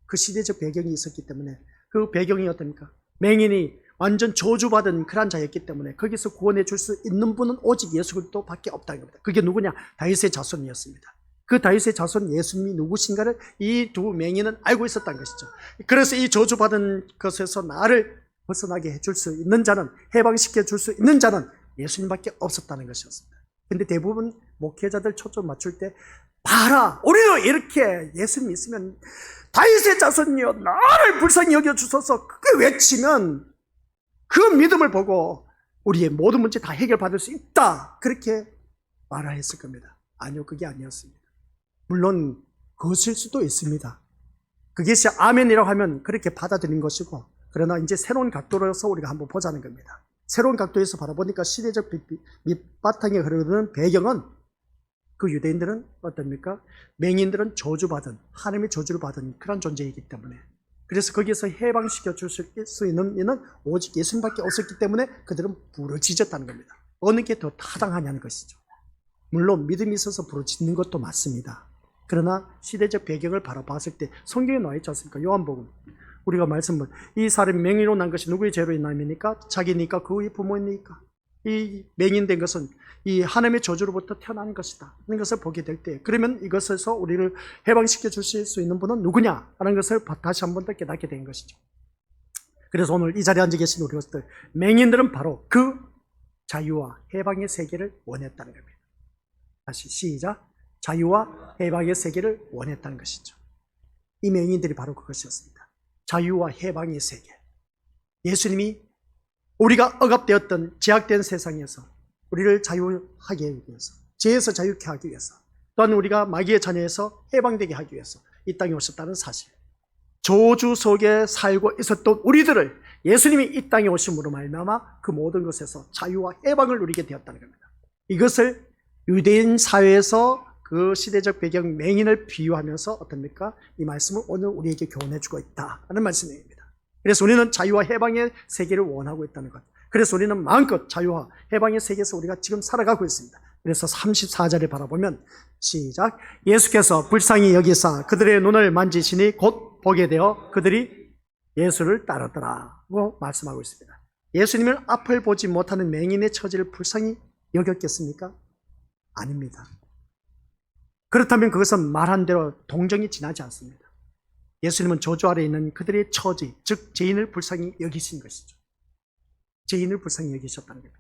그 시대적 배경이 있었기 때문에, 그 배경이 어떻습니까? 맹인이 완전 저주받은 그런 자였기 때문에 거기서 구원해 줄 수 있는 분은 오직 예수 그리스도밖에 없다는 겁니다. 그게 누구냐? 다윗의 자손이었습니다. 그 다윗의 자손 예수님이 누구신가를 이 두 맹인은 알고 있었다는 것이죠. 그래서 이 저주받은 것에서 나를 벗어나게 해줄 수 있는 자는, 해방시켜 줄 수 있는 자는 예수님밖에 없었다는 것이었습니다. 근데 대부분 목회자들 초점 맞출 때, 봐라, 우리도 이렇게 예수님 있으면 다윗의 자손이여 나를 불쌍히 여겨주소서, 그게 외치면 그 믿음을 보고 우리의 모든 문제 다 해결받을 수 있다, 그렇게 말했을 겁니다. 아니요, 그게 아니었습니다. 물론 그것일 수도 있습니다. 그것이 아멘이라고 하면 그렇게 받아들인 것이고, 그러나 이제 새로운 각도로서 우리가 한번 보자는 겁니다. 새로운 각도에서 바라보니까 시대적 밑바탕에 흐르는 배경은, 그 유대인들은 어떻습니까? 맹인들은 저주받은, 하나님의 저주를 받은 그런 존재이기 때문에, 그래서 거기에서 해방시켜 줄 수 있는 이는 오직 예수님밖에 없었기 때문에 그들은 부르짖었다는 겁니다. 어느 게 더 타당하냐는 것이죠. 물론 믿음이 있어서 부르짖는 것도 맞습니다. 그러나 시대적 배경을 바라봤을 때 성경에 나와 있지 않습니까? 요한복음 우리가 말씀을, 이 사람이 맹인으로 난 것이 누구의 죄로 인함이니까? 자기니까? 그의 부모니까? 이 맹인된 것은 이 하나님의 저주로부터 태어난 것이다 하는 것을 보게 될 때, 그러면 이것에서 우리를 해방시켜 주실 수 있는 분은 누구냐 하는 것을 다시 한 번 더 깨닫게 된 것이죠. 그래서 오늘 이 자리에 앉아 계신 우리 것들, 맹인들은 바로 그 자유와 해방의 세계를 원했다는 겁니다. 다시 시작. 자유와 해방의 세계를 원했다는 것이죠. 이 맹인들이 바로 그것이었습니다. 자유와 해방의 세계. 예수님이 우리가 억압되었던 제약된 세상에서 우리를 자유하게 하기 위해서, 죄에서 자유케 하기 위해서, 또한 우리가 마귀의 자녀에서 해방되게 하기 위해서 이 땅에 오셨다는 사실, 저주 속에 살고 있었던 우리들을 예수님이 이 땅에 오심으로 말미암아 그 모든 것에서 자유와 해방을 누리게 되었다는 겁니다. 이것을 유대인 사회에서 그 시대적 배경 맹인을 비유하면서 어떻습니까? 이 말씀을 오늘 우리에게 교훈해 주고 있다는 말씀입니다. 그래서 우리는 자유와 해방의 세계를 원하고 있다는 것, 그래서 우리는 마음껏 자유와 해방의 세계에서 우리가 지금 살아가고 있습니다. 그래서 34절을 바라보면 시작. 예수께서 불쌍히 여기사 그들의 눈을 만지시니 곧 보게 되어 그들이 예수를 따르더라고 말씀하고 있습니다. 예수님을 앞을 보지 못하는 맹인의 처지를 불쌍히 여겼겠습니까? 아닙니다. 그렇다면 그것은 말한 대로 동정이 지나지 않습니다. 예수님은 저주 아래 있는 그들의 처지, 즉 죄인을 불쌍히 여기신 것이죠. 죄인을 불쌍히 여기셨다는 겁니다.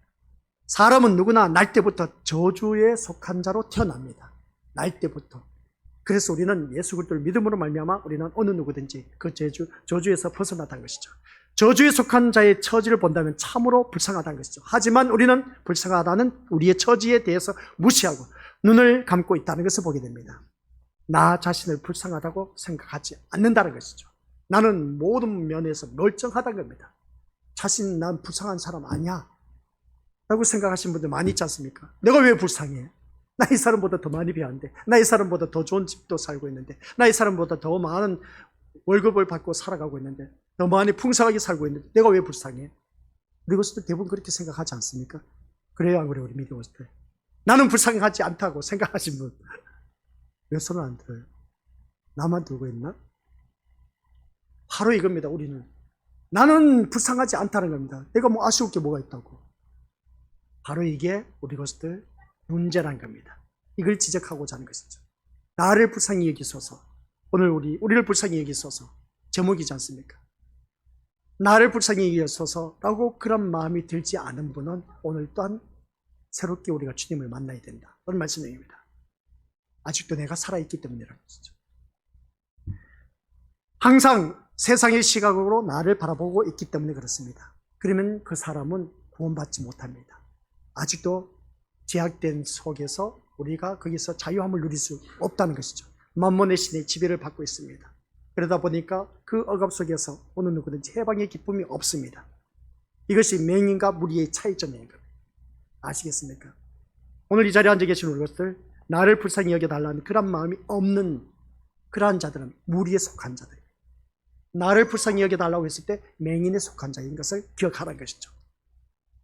사람은 누구나 날 때부터 저주에 속한 자로 태어납니다. 날 때부터. 그래서 우리는 예수 그리스도를 믿음으로 말미암아 우리는 어느 누구든지 그 저주에서 벗어나다는 것이죠. 저주에 속한 자의 처지를 본다면 참으로 불쌍하다는 것이죠. 하지만 우리는 불쌍하다는 우리의 처지에 대해서 무시하고 눈을 감고 있다는 것을 보게 됩니다. 나 자신을 불쌍하다고 생각하지 않는다는 것이죠. 나는 모든 면에서 멀쩡하다는 겁니다. 자신 난 불쌍한 사람 아니야 라고 생각하시는 분들 많이 있지 않습니까? 내가 왜 불쌍해? 나 이 사람보다 더 많이 배웠는데, 나 이 사람보다 더 좋은 집도 살고 있는데, 나 이 사람보다 더 많은 월급을 받고 살아가고 있는데, 더 많이 풍성하게 살고 있는데 내가 왜 불쌍해? 우리 것도 대부분 그렇게 생각하지 않습니까? 그래요, 안 그래요? 우리 믿음을 때 나는 불쌍하지 않다고 생각하신 분 몇 손을 안 들어요? 나만 들고 있나? 바로 이겁니다. 우리는 나는 불쌍하지 않다는 겁니다. 내가 뭐 아쉬울 게 뭐가 있다고. 바로 이게 우리 것들 문제란 겁니다. 이걸 지적하고자 하는 것이죠. 나를 불쌍히 여기소서. 오늘 우리를 불쌍히 여기소서 제목이지 않습니까? 나를 불쌍히 여기소서라고 그런 마음이 들지 않은 분은 오늘 또한 새롭게 우리가 주님을 만나야 된다. 그런 말씀입니다. 아직도 내가 살아있기 때문이라는 것이죠. 항상 세상의 시각으로 나를 바라보고 있기 때문에 그렇습니다. 그러면 그 사람은 구원받지 못합니다. 아직도 제약된 속에서 우리가 거기서 자유함을 누릴 수 없다는 것이죠. 만몬의 신의 지배를 받고 있습니다. 그러다 보니까 그 억압 속에서 어느 누구든지 해방의 기쁨이 없습니다. 이것이 맹인과 무리의 차이점인 겁니다. 아시겠습니까? 오늘 이 자리에 앉아 계신 우리 것들, 나를 불쌍히 여겨달라는 그런 마음이 없는 그러한 자들은 무리에 속한 자들입니다. 나를 불쌍히 여겨달라고 했을 때 맹인에 속한 자인 것을 기억하라는 것이죠.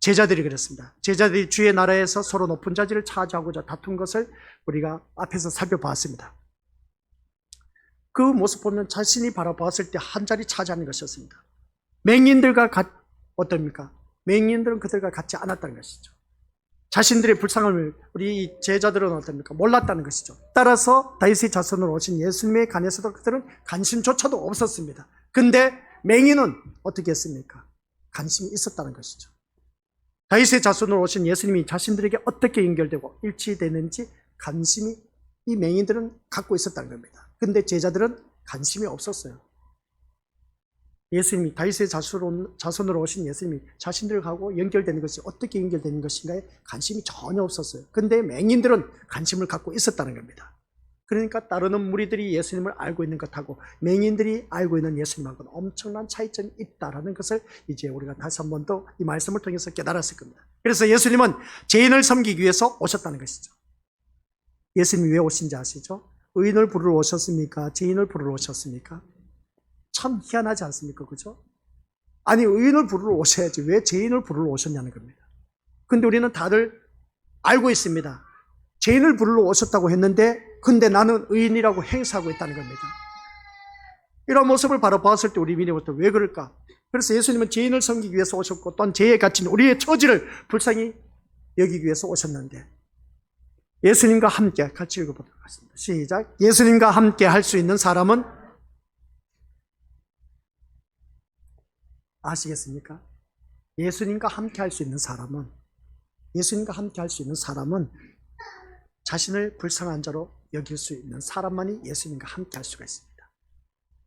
제자들이 그랬습니다. 제자들이 주의 나라에서 서로 높은 자리를 차지하고자 다툰 것을 우리가 앞에서 살펴봤습니다. 그 모습 보면 자신이 바라봤을 때 한 자리 차지하는 것이었습니다. 맹인들과 어떻습니까? 맹인들은 그들과 같지 않았다는 것이죠. 자신들의 불쌍함을 우리 제자들은 어떻습니까? 몰랐다는 것이죠. 따라서 다윗의 자손으로 오신 예수님에 관해서도 그들은 관심조차도 없었습니다. 근데 맹인은 어떻게 했습니까? 관심이 있었다는 것이죠. 다윗의 자손으로 오신 예수님이 자신들에게 어떻게 연결되고 일치되는지 관심이 이 맹인들은 갖고 있었다는 겁니다. 근데 제자들은 관심이 없었어요. 예수님이 다윗의 자손으로 오신 예수님이 자신들하고 연결되는 것이 어떻게 연결되는 것인가에 관심이 전혀 없었어요. 근데 맹인들은 관심을 갖고 있었다는 겁니다. 그러니까 따르는 무리들이 예수님을 알고 있는 것하고 맹인들이 알고 있는 예수님하고는 엄청난 차이점이 있다는 것을 이제 우리가 다시 한 번 더 이 말씀을 통해서 깨달았을 겁니다. 그래서 예수님은 죄인을 섬기기 위해서 오셨다는 것이죠. 예수님이 왜 오신지 아시죠? 의인을 부르러 오셨습니까? 죄인을 부르러 오셨습니까? 참 희한하지 않습니까? 그죠? 아니, 의인을 부르러 오셔야지 왜 죄인을 부르러 오셨냐는 겁니다. 근데 우리는 다들 알고 있습니다. 죄인을 부르러 오셨다고 했는데 근데 나는 의인이라고 행사하고 있다는 겁니다. 이런 모습을 바로 봤을 때 우리 믿음부터 왜 그럴까? 그래서 예수님은 죄인을 섬기기 위해서 오셨고 또한 죄에 갇힌 우리의 처지를 불쌍히 여기기 위해서 오셨는데 예수님과 함께 같이 읽어보도록 하겠습니다. 시작. 예수님과 함께 할 수 있는 사람은 아시겠습니까? 예수님과 함께 할 수 있는 사람은 자신을 불쌍한 자로 여길 수 있는 사람만이 예수님과 함께 할 수가 있습니다.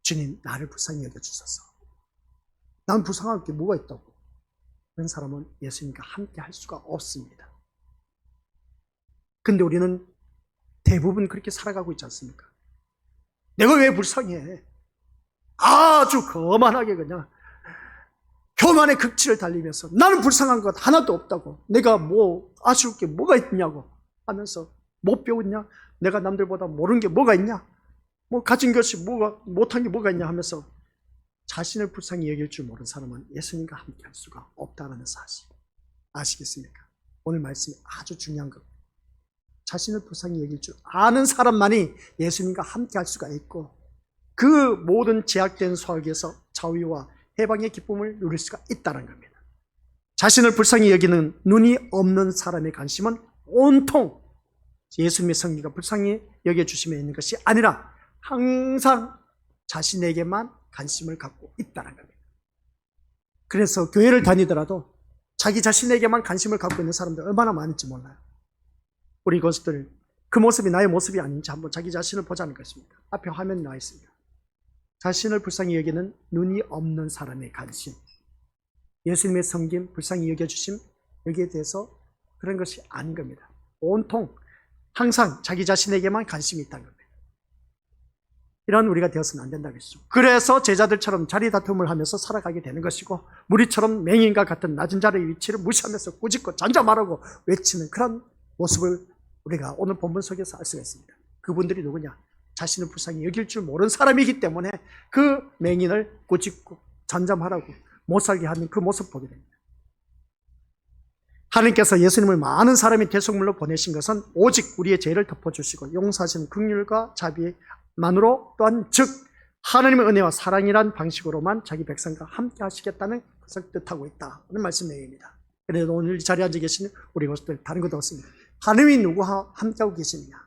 주님, 나를 불쌍히 여겨주소서. 난 불쌍할 게 뭐가 있다고. 그런 사람은 예수님과 함께 할 수가 없습니다. 근데 우리는 대부분 그렇게 살아가고 있지 않습니까? 내가 왜 불쌍해? 아주 거만하게 그냥 교만의 극치를 달리면서 나는 불쌍한 것 하나도 없다고. 내가 뭐 아쉬울 게 뭐가 있냐고 하면서 못 배웠냐? 내가 남들보다 모르는 게 뭐가 있냐? 뭐 가진 것이 못한 게 뭐가 있냐 하면서 자신을 불쌍히 여길 줄 모르는 사람은 예수님과 함께 할 수가 없다는 사실. 아시겠습니까? 오늘 말씀이 아주 중요한 겁니다. 자신을 불쌍히 여길 줄 아는 사람만이 예수님과 함께 할 수가 있고 그 모든 제약된 속에서 자유와 해방의 기쁨을 누릴 수가 있다는 겁니다. 자신을 불쌍히 여기는 눈이 없는 사람의 관심은 온통 예수님의 성기가 불쌍히 여겨주심에 있는 것이 아니라 항상 자신에게만 관심을 갖고 있다는 겁니다. 그래서 교회를 다니더라도 자기 자신에게만 관심을 갖고 있는 사람들 얼마나 많은지 몰라요. 우리 것들 그 모습이 나의 모습이 아닌지 한번 자기 자신을 보자는 것입니다. 앞에 화면에 나와 있습니다. 자신을 불쌍히 여기는 눈이 없는 사람의 관심, 예수님의 섬김, 불쌍히 여겨주심, 여기에 대해서 그런 것이 아닌 겁니다. 온통 항상 자기 자신에게만 관심이 있다는 겁니다. 이런 우리가 되어서는 안 된다는 것이죠. 그래서 제자들처럼 자리 다툼을 하면서 살아가게 되는 것이고 무리처럼 맹인과 같은 낮은 자리의 위치를 무시하면서 꾸짖고 잔잔말하고 외치는 그런 모습을 우리가 오늘 본문 속에서 알 수가 있습니다. 그분들이 누구냐? 자신을 불쌍히 여길 줄 모르는 사람이기 때문에 그 맹인을 꾸짖고 잔잠하라고 못살게 하는 그 모습 보게 됩니다. 하나님께서 예수님을 많은 사람이 대속물로 보내신 것은 오직 우리의 죄를 덮어주시고 용서하시는 긍휼과 자비만으로 또한 즉 하나님의 은혜와 사랑이란 방식으로만 자기 백성과 함께 하시겠다는 것을 뜻하고 있다는 말씀 내용입니다. 그래도 오늘 이 자리에 앉아 계신 우리 것들 다른 것도 없습니다. 하나님이 누구와 함께하고 계시느냐?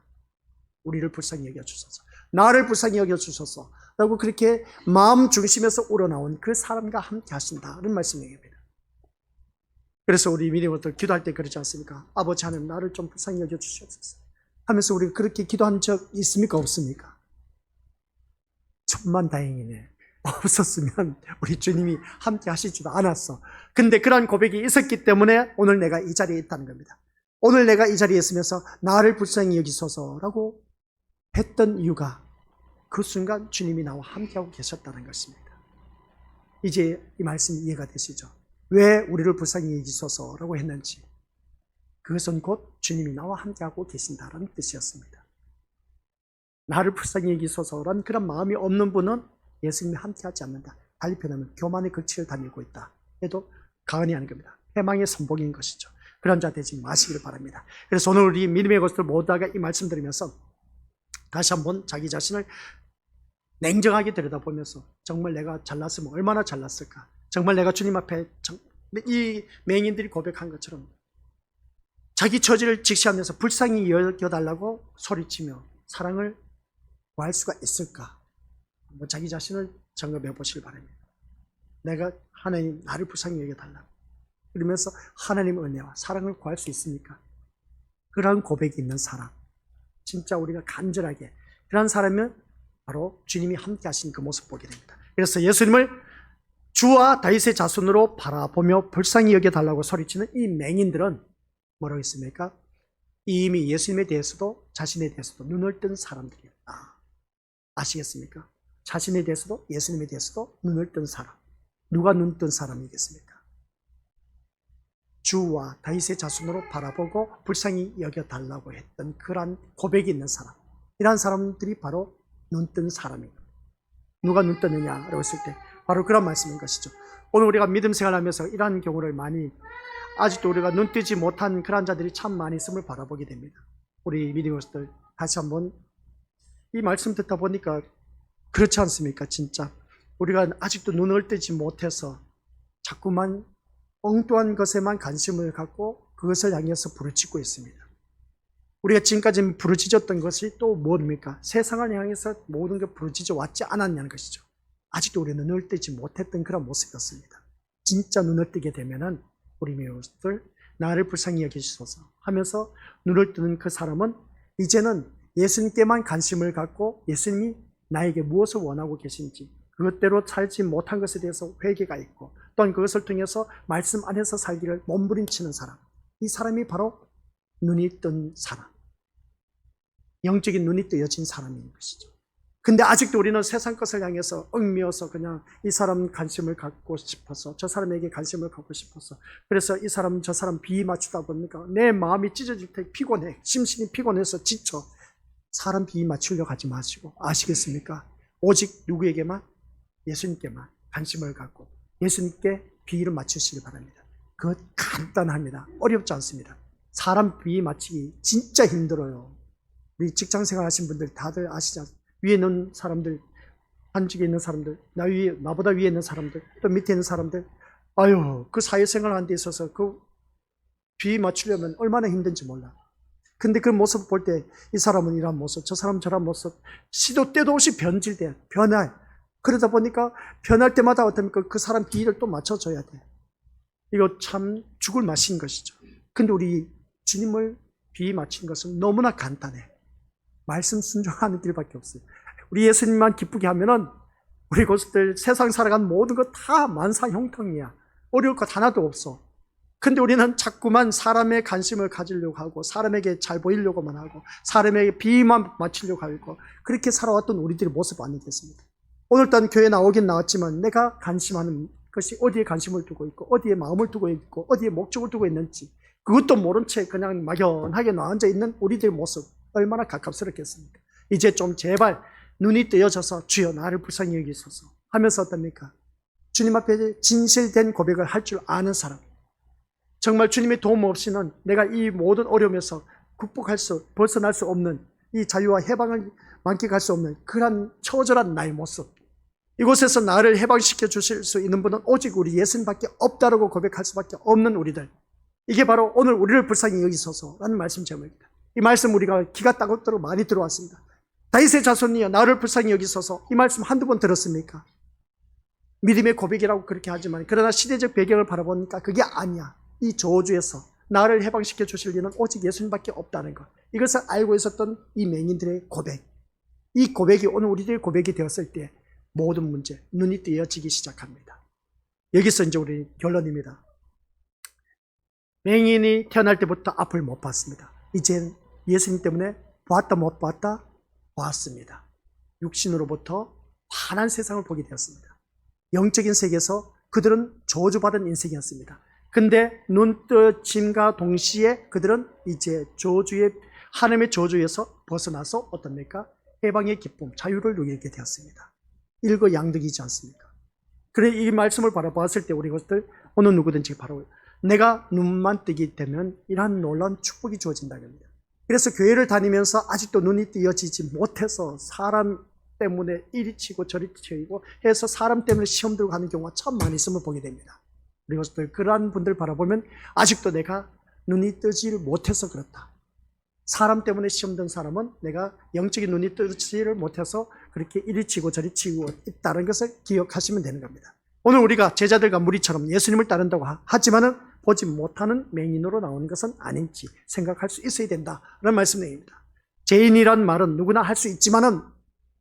우리를 불쌍히 여겨주소서, 나를 불쌍히 여겨주소서 라고 그렇게 마음 중심에서 우러나온 그 사람과 함께 하신다는 말씀 내용입니다. 그래서 우리 믿음들 기도할 때 그러지 않습니까? 아버지 하나님, 나를 좀 불쌍히 여겨주시옵소서 하면서 우리가 그렇게 기도한 적 있습니까? 없습니까? 천만다행이네. 없었으면 우리 주님이 함께 하시지도 않았어. 근데 그런 고백이 있었기 때문에 오늘 내가 이 자리에 있다는 겁니다. 오늘 내가 이 자리에 있으면서 나를 불쌍히 여기소서라고 했던 이유가 그 순간 주님이 나와 함께하고 계셨다는 것입니다. 이제 이 말씀이 이해가 되시죠? 왜 우리를 불쌍히 여기소서라고 했는지. 그것은 곧 주님이 나와 함께하고 계신다는 뜻이었습니다. 나를 불쌍히 여기소서라는 그런 마음이 없는 분은 예수님이 함께하지 않는다. 달리 표현하면 교만의 극치를 다니고 있다 해도 가언이 아닌 겁니다. 해망의 선봉인 것이죠. 그런 자 되지 마시기를 바랍니다. 그래서 오늘 우리 믿음의 것들 모두가 이 말씀 들으면서 다시 한번 자기 자신을 냉정하게 들여다보면서 정말 내가 잘났으면 얼마나 잘났을까? 정말 내가 주님 앞에 이 맹인들이 고백한 것처럼 자기 처지를 직시하면서 불쌍히 여겨달라고 소리치며 사랑을 구할 수가 있을까? 한번 자기 자신을 점검해 보시길 바랍니다. 내가 하나님 나를 불쌍히 여겨달라고 그러면서 하나님의 은혜와 사랑을 구할 수 있습니까? 그러한 고백이 있는 사람, 진짜 우리가 간절하게 그런 사람은 바로 주님이 함께 하신 그 모습 보게 됩니다. 그래서 예수님을 주와 다윗의 자손으로 바라보며 불쌍히 여겨달라고 소리치는 이 맹인들은 뭐라고 했습니까? 이미 예수님에 대해서도 자신에 대해서도 눈을 뜬 사람들이었다. 아시겠습니까? 자신에 대해서도 예수님에 대해서도 눈을 뜬 사람. 누가 눈 뜬 사람이겠습니까? 주와 다윗의 자손으로 바라보고 불쌍히 여겨달라고 했던 그러한 고백이 있는 사람. 이러한 사람들이 바로 눈 뜬 사람입니다. 누가 눈 떴느냐라고 했을 때 바로 그런 말씀인 것이죠. 오늘 우리가 믿음 생활하면서 이러한 경우를 많이 아직도 우리가 눈 뜨지 못한 그런 자들이 참 많이 있음을 바라보게 됩니다. 우리 믿음의들 다시 한번 이 말씀 듣다 보니까 그렇지 않습니까? 진짜 우리가 아직도 눈을 뜨지 못해서 자꾸만 엉뚱한 것에만 관심을 갖고 그것을 향해서 부르짖고 있습니다. 우리가 지금까지 부르짖었던 것이 또 뭡니까? 세상을 향해서 모든 게 부르짖어 왔지 않았냐는 것이죠. 아직도 우리는 눈을 뜨지 못했던 그런 모습이었습니다. 진짜 눈을 뜨게 되면은 우리 믿음들 나를 불쌍히 여기시소서 하면서 눈을 뜨는 그 사람은 이제는 예수님께만 관심을 갖고 예수님이 나에게 무엇을 원하고 계신지 그것대로 살지 못한 것에 대해서 회개가 있고 또한 그것을 통해서 말씀 안에서 살기를 몸부림치는 사람, 이 사람이 바로 눈이 뜬 사람, 영적인 눈이 뜨여진 사람인 것이죠. 근데 아직도 우리는 세상 것을 향해서 얽매여서 그냥 이 사람 관심을 갖고 싶어서 저 사람에게 관심을 갖고 싶어서 그래서 이 사람 저 사람 비위 맞추다 보니까 내 마음이 찢어질 때 피곤해, 심신이 피곤해서 지쳐. 사람 비위 맞추려고 하지 마시고 아시겠습니까? 오직 누구에게만? 예수님께만 관심을 갖고 예수님께 비위를 맞추시기 바랍니다. 그것 간단합니다. 어렵지 않습니다. 사람 비위 맞추기 진짜 힘들어요. 우리 직장생활 하신 분들 다들 아시지 않습니까? 위에 있는 사람들, 한직에 있는 사람들, 나보다 위에 있는 사람들, 또 밑에 있는 사람들, 아유, 그 사회생활 하는 데 있어서 그 비위 맞추려면 얼마나 힘든지 몰라. 근데 그 모습을 볼 때 이 사람은 이런 모습, 저 사람은 저런 모습, 시도 때도 없이 변질돼, 변해. 그러다 보니까 변할 때마다 어떻습니까? 그 사람 비위를 또 맞춰줘야 돼. 이거 참 죽을 맛인 것이죠. 근데 우리 주님을 비위 맞춘 것은 너무나 간단해. 말씀 순종하는 길밖에 없어요. 우리 예수님만 기쁘게 하면은 우리 것들 세상 살아간 모든 것 다 만사형통이야. 어려울 것 하나도 없어. 근데 우리는 자꾸만 사람의 관심을 가지려고 하고 사람에게 잘 보이려고만 하고 사람에게 비위만 맞추려고 하고 그렇게 살아왔던 우리들의 모습 아니겠습니까? 오늘따라 교회 나오긴 나왔지만 내가 관심하는 것이 어디에 관심을 두고 있고 어디에 마음을 두고 있고 어디에 목적을 두고 있는지 그것도 모른 채 그냥 막연하게 나앉아 있는 우리들의 모습 얼마나 가깝스럽겠습니까? 이제 좀 제발 눈이 뜨여져서 주여 나를 불쌍히 여기소서 하면서 어떻습니까? 주님 앞에 진실된 고백을 할 줄 아는 사람, 정말 주님의 도움 없이는 내가 이 모든 어려움에서 벗어날 수 없는 이 자유와 해방을 만끽할 수 없는 그런 처절한 나의 모습, 이곳에서 나를 해방시켜 주실 수 있는 분은 오직 우리 예수님밖에 없다라고 고백할 수밖에 없는 우리들. 이게 바로 오늘 우리를 불쌍히 여기소서라는 말씀 제목입니다. 이 말씀 우리가 기가 따갑도록 많이 들어왔습니다. 다윗의 자손이여 나를 불쌍히 여기소서, 이 말씀 한두 번 들었습니까? 믿음의 고백이라고 그렇게 하지만 그러나 시대적 배경을 바라보니까 그게 아니야. 이 저주에서 나를 해방시켜 주실 이는 오직 예수님밖에 없다는 것, 이것을 알고 있었던 이 맹인들의 고백, 이 고백이 오늘 우리들의 고백이 되었을 때 모든 문제 눈이 뜨여지기 시작합니다. 여기서 이제 우리 결론입니다. 맹인이 태어날 때부터 앞을 못 봤습니다. 이젠 예수님 때문에 보았다 못 보았다 보았습니다. 육신으로부터 환한 세상을 보게 되었습니다. 영적인 세계에서 그들은 저주받은 인생이었습니다. 근데 눈뜨짐과 동시에 그들은 이제 저주의, 하나님의 저주에서 벗어나서 어떻습니까? 해방의 기쁨, 자유를 누리게 되었습니다. 일거양득이지 않습니까? 그래, 이 말씀을 바라보았을 때 우리 것들 어느 누구든지 바로 내가 눈만 뜨게 되면 이러한 놀라운 축복이 주어진다는 겁니다. 그래서 교회를 다니면서 아직도 눈이 뜨여지지 못해서 사람 때문에 이리 치고 저리 치고 해서 사람 때문에 시험 들고 하는 경우가 참 많이 있음을 보게 됩니다. 우리 것들 그러한 분들 바라보면 아직도 내가 눈이 뜨지를 못해서 그렇다. 사람 때문에 시험 든 사람은 내가 영적인 눈이 뜨지를 못해서 그렇게 이리 치고 저리 치고 있다는 것을 기억하시면 되는 겁니다. 오늘 우리가 제자들과 무리처럼 예수님을 따른다고 하지만은 보지 못하는 맹인으로 나오는 것은 아닌지 생각할 수 있어야 된다라는 말씀입니다. 죄인이란 말은 누구나 할 수 있지만은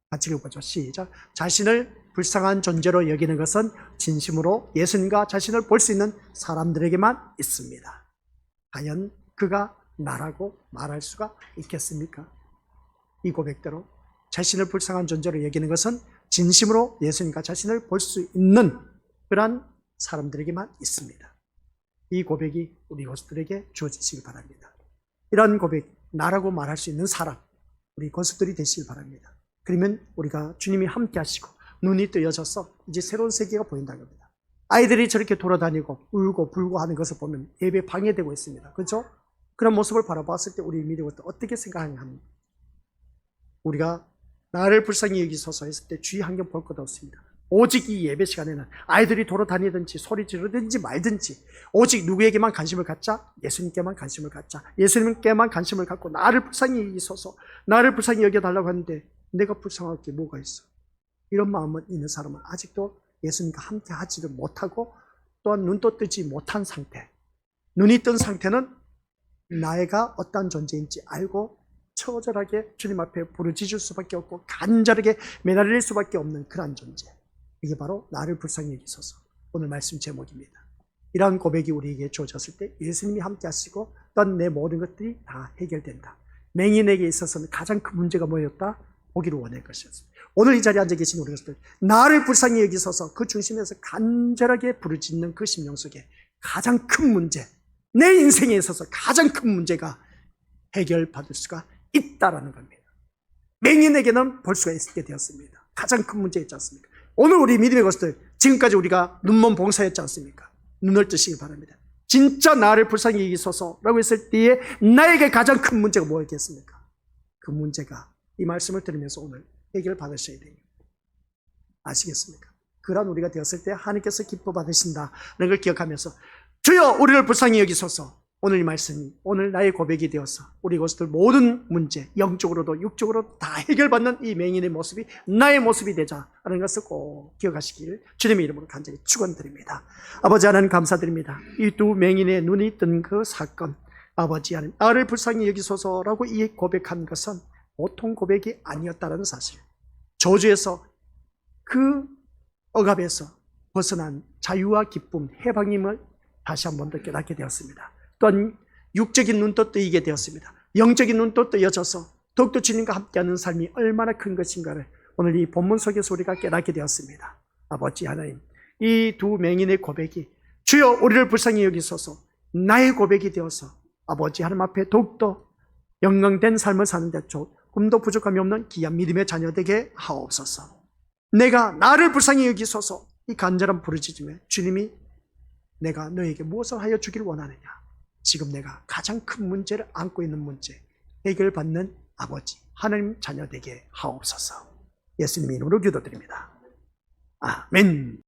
같이 읽어보죠. 시작. 자신을 불쌍한 존재로 여기는 것은 진심으로 예수님과 자신을 볼 수 있는 사람들에게만 있습니다. 과연 그가 나라고 말할 수가 있겠습니까? 이 고백대로 자신을 불쌍한 존재로 여기는 것은 진심으로 예수님과 자신을 볼 수 있는 그러한 사람들에게만 있습니다. 이 고백이 우리 고수들에게 주어지시기 바랍니다. 이러한 고백, 나라고 말할 수 있는 사람, 우리 고수들이 되시길 바랍니다. 그러면 우리가 주님이 함께 하시고 눈이 뜨여져서 이제 새로운 세계가 보인다는 겁니다. 아이들이 저렇게 돌아다니고 울고 불고 하는 것을 보면 예배 방해되고 있습니다. 그렇죠? 그런 모습을 바라봤을 때 우리 믿음을 어떻게 생각하냐, 우리가 나를 불쌍히 여기소서 했을 때 주의 환경 볼 것 없습니다. 오직 이 예배 시간에는 아이들이 돌아다니든지 소리 지르든지 말든지 오직 누구에게만 관심을 갖자? 예수님께만 관심을 갖자. 예수님께만 관심을 갖고 나를 불쌍히 여기소서, 나를 불쌍히 여겨달라고 하는데 내가 불쌍할 게 뭐가 있어? 이런 마음은 있는 사람은 아직도 예수님과 함께 하지를 못하고 또한 눈도 뜨지 못한 상태, 눈이 뜬 상태는 나이가 어떠한 존재인지 알고 처절하게 주님 앞에 부르짖을 수밖에 없고 간절하게 매달릴 수밖에 없는 그러한 존재, 이게 바로 나를 불쌍히 여기소서 오늘 말씀 제목입니다. 이러한 고백이 우리에게 주어졌을 때 예수님이 함께 하시고 또한 내 모든 것들이 다 해결된다. 맹인에게 있어서는 가장 큰 문제가 뭐였다? 보기를 원할 것이었습니다. 오늘 이 자리에 앉아 계신 우리 것들, 나를 불쌍히 여기소서 그 중심에서 간절하게 부르짖는 그 심령 속에 가장 큰 문제, 내 인생에 있어서 가장 큰 문제가 해결받을 수가 있다라는 겁니다. 맹인에게는 볼 수가 있게 되었습니다. 가장 큰 문제 있지 않습니까? 오늘 우리 믿음의 것들, 지금까지 우리가 눈먼 봉사였지 않습니까? 눈을 뜨시기 바랍니다. 진짜 나를 불쌍히 여기소서라고 했을 때에 나에게 가장 큰 문제가 뭐였겠습니까? 그 문제가 이 말씀을 들으면서 오늘 해결 받으셔야 됩니다. 아시겠습니까? 그러한 우리가 되었을 때 하나님께서 기뻐 받으신다는 걸 기억하면서 주여 우리를 불쌍히 여기소서, 오늘 이 말씀이 오늘 나의 고백이 되어서 우리 것들 모든 문제, 영적으로도 육적으로도 다 해결받는 이 맹인의 모습이 나의 모습이 되자라는 것을 꼭 기억하시길 주님의 이름으로 간절히 축원드립니다. 아버지 하나님 감사드립니다. 이 두 맹인의 눈이 뜬 그 사건, 아버지 하나님 나를 불쌍히 여기소서라고 이 고백한 것은 보통 고백이 아니었다는 사실, 저주에서 그 억압에서 벗어난 자유와 기쁨, 해방임을 다시 한 번 더 깨닫게 되었습니다. 또한 육적인 눈도 뜨이게 되었습니다. 영적인 눈도 뜨여져서 더욱더 주님과 함께하는 삶이 얼마나 큰 것인가를 오늘 이 본문 속에서 우리가 깨닫게 되었습니다. 아버지 하나님, 이 두 맹인의 고백이 주여 우리를 불쌍히 여기소서 나의 고백이 되어서 아버지 하나님 앞에 더욱더 영광된 삶을 사는데 조금도 부족함이 없는 귀한 믿음의 자녀 되게 하옵소서. 내가 나를 불쌍히 여기소서 이 간절한 부르짖음에 주님이 내가 너에게 무엇을 하여 주기를 원하느냐, 지금 내가 가장 큰 문제를 안고 있는 문제 해결받는 아버지 하나님 자녀 되게 하옵소서. 예수님 이름으로 기도드립니다. 아멘.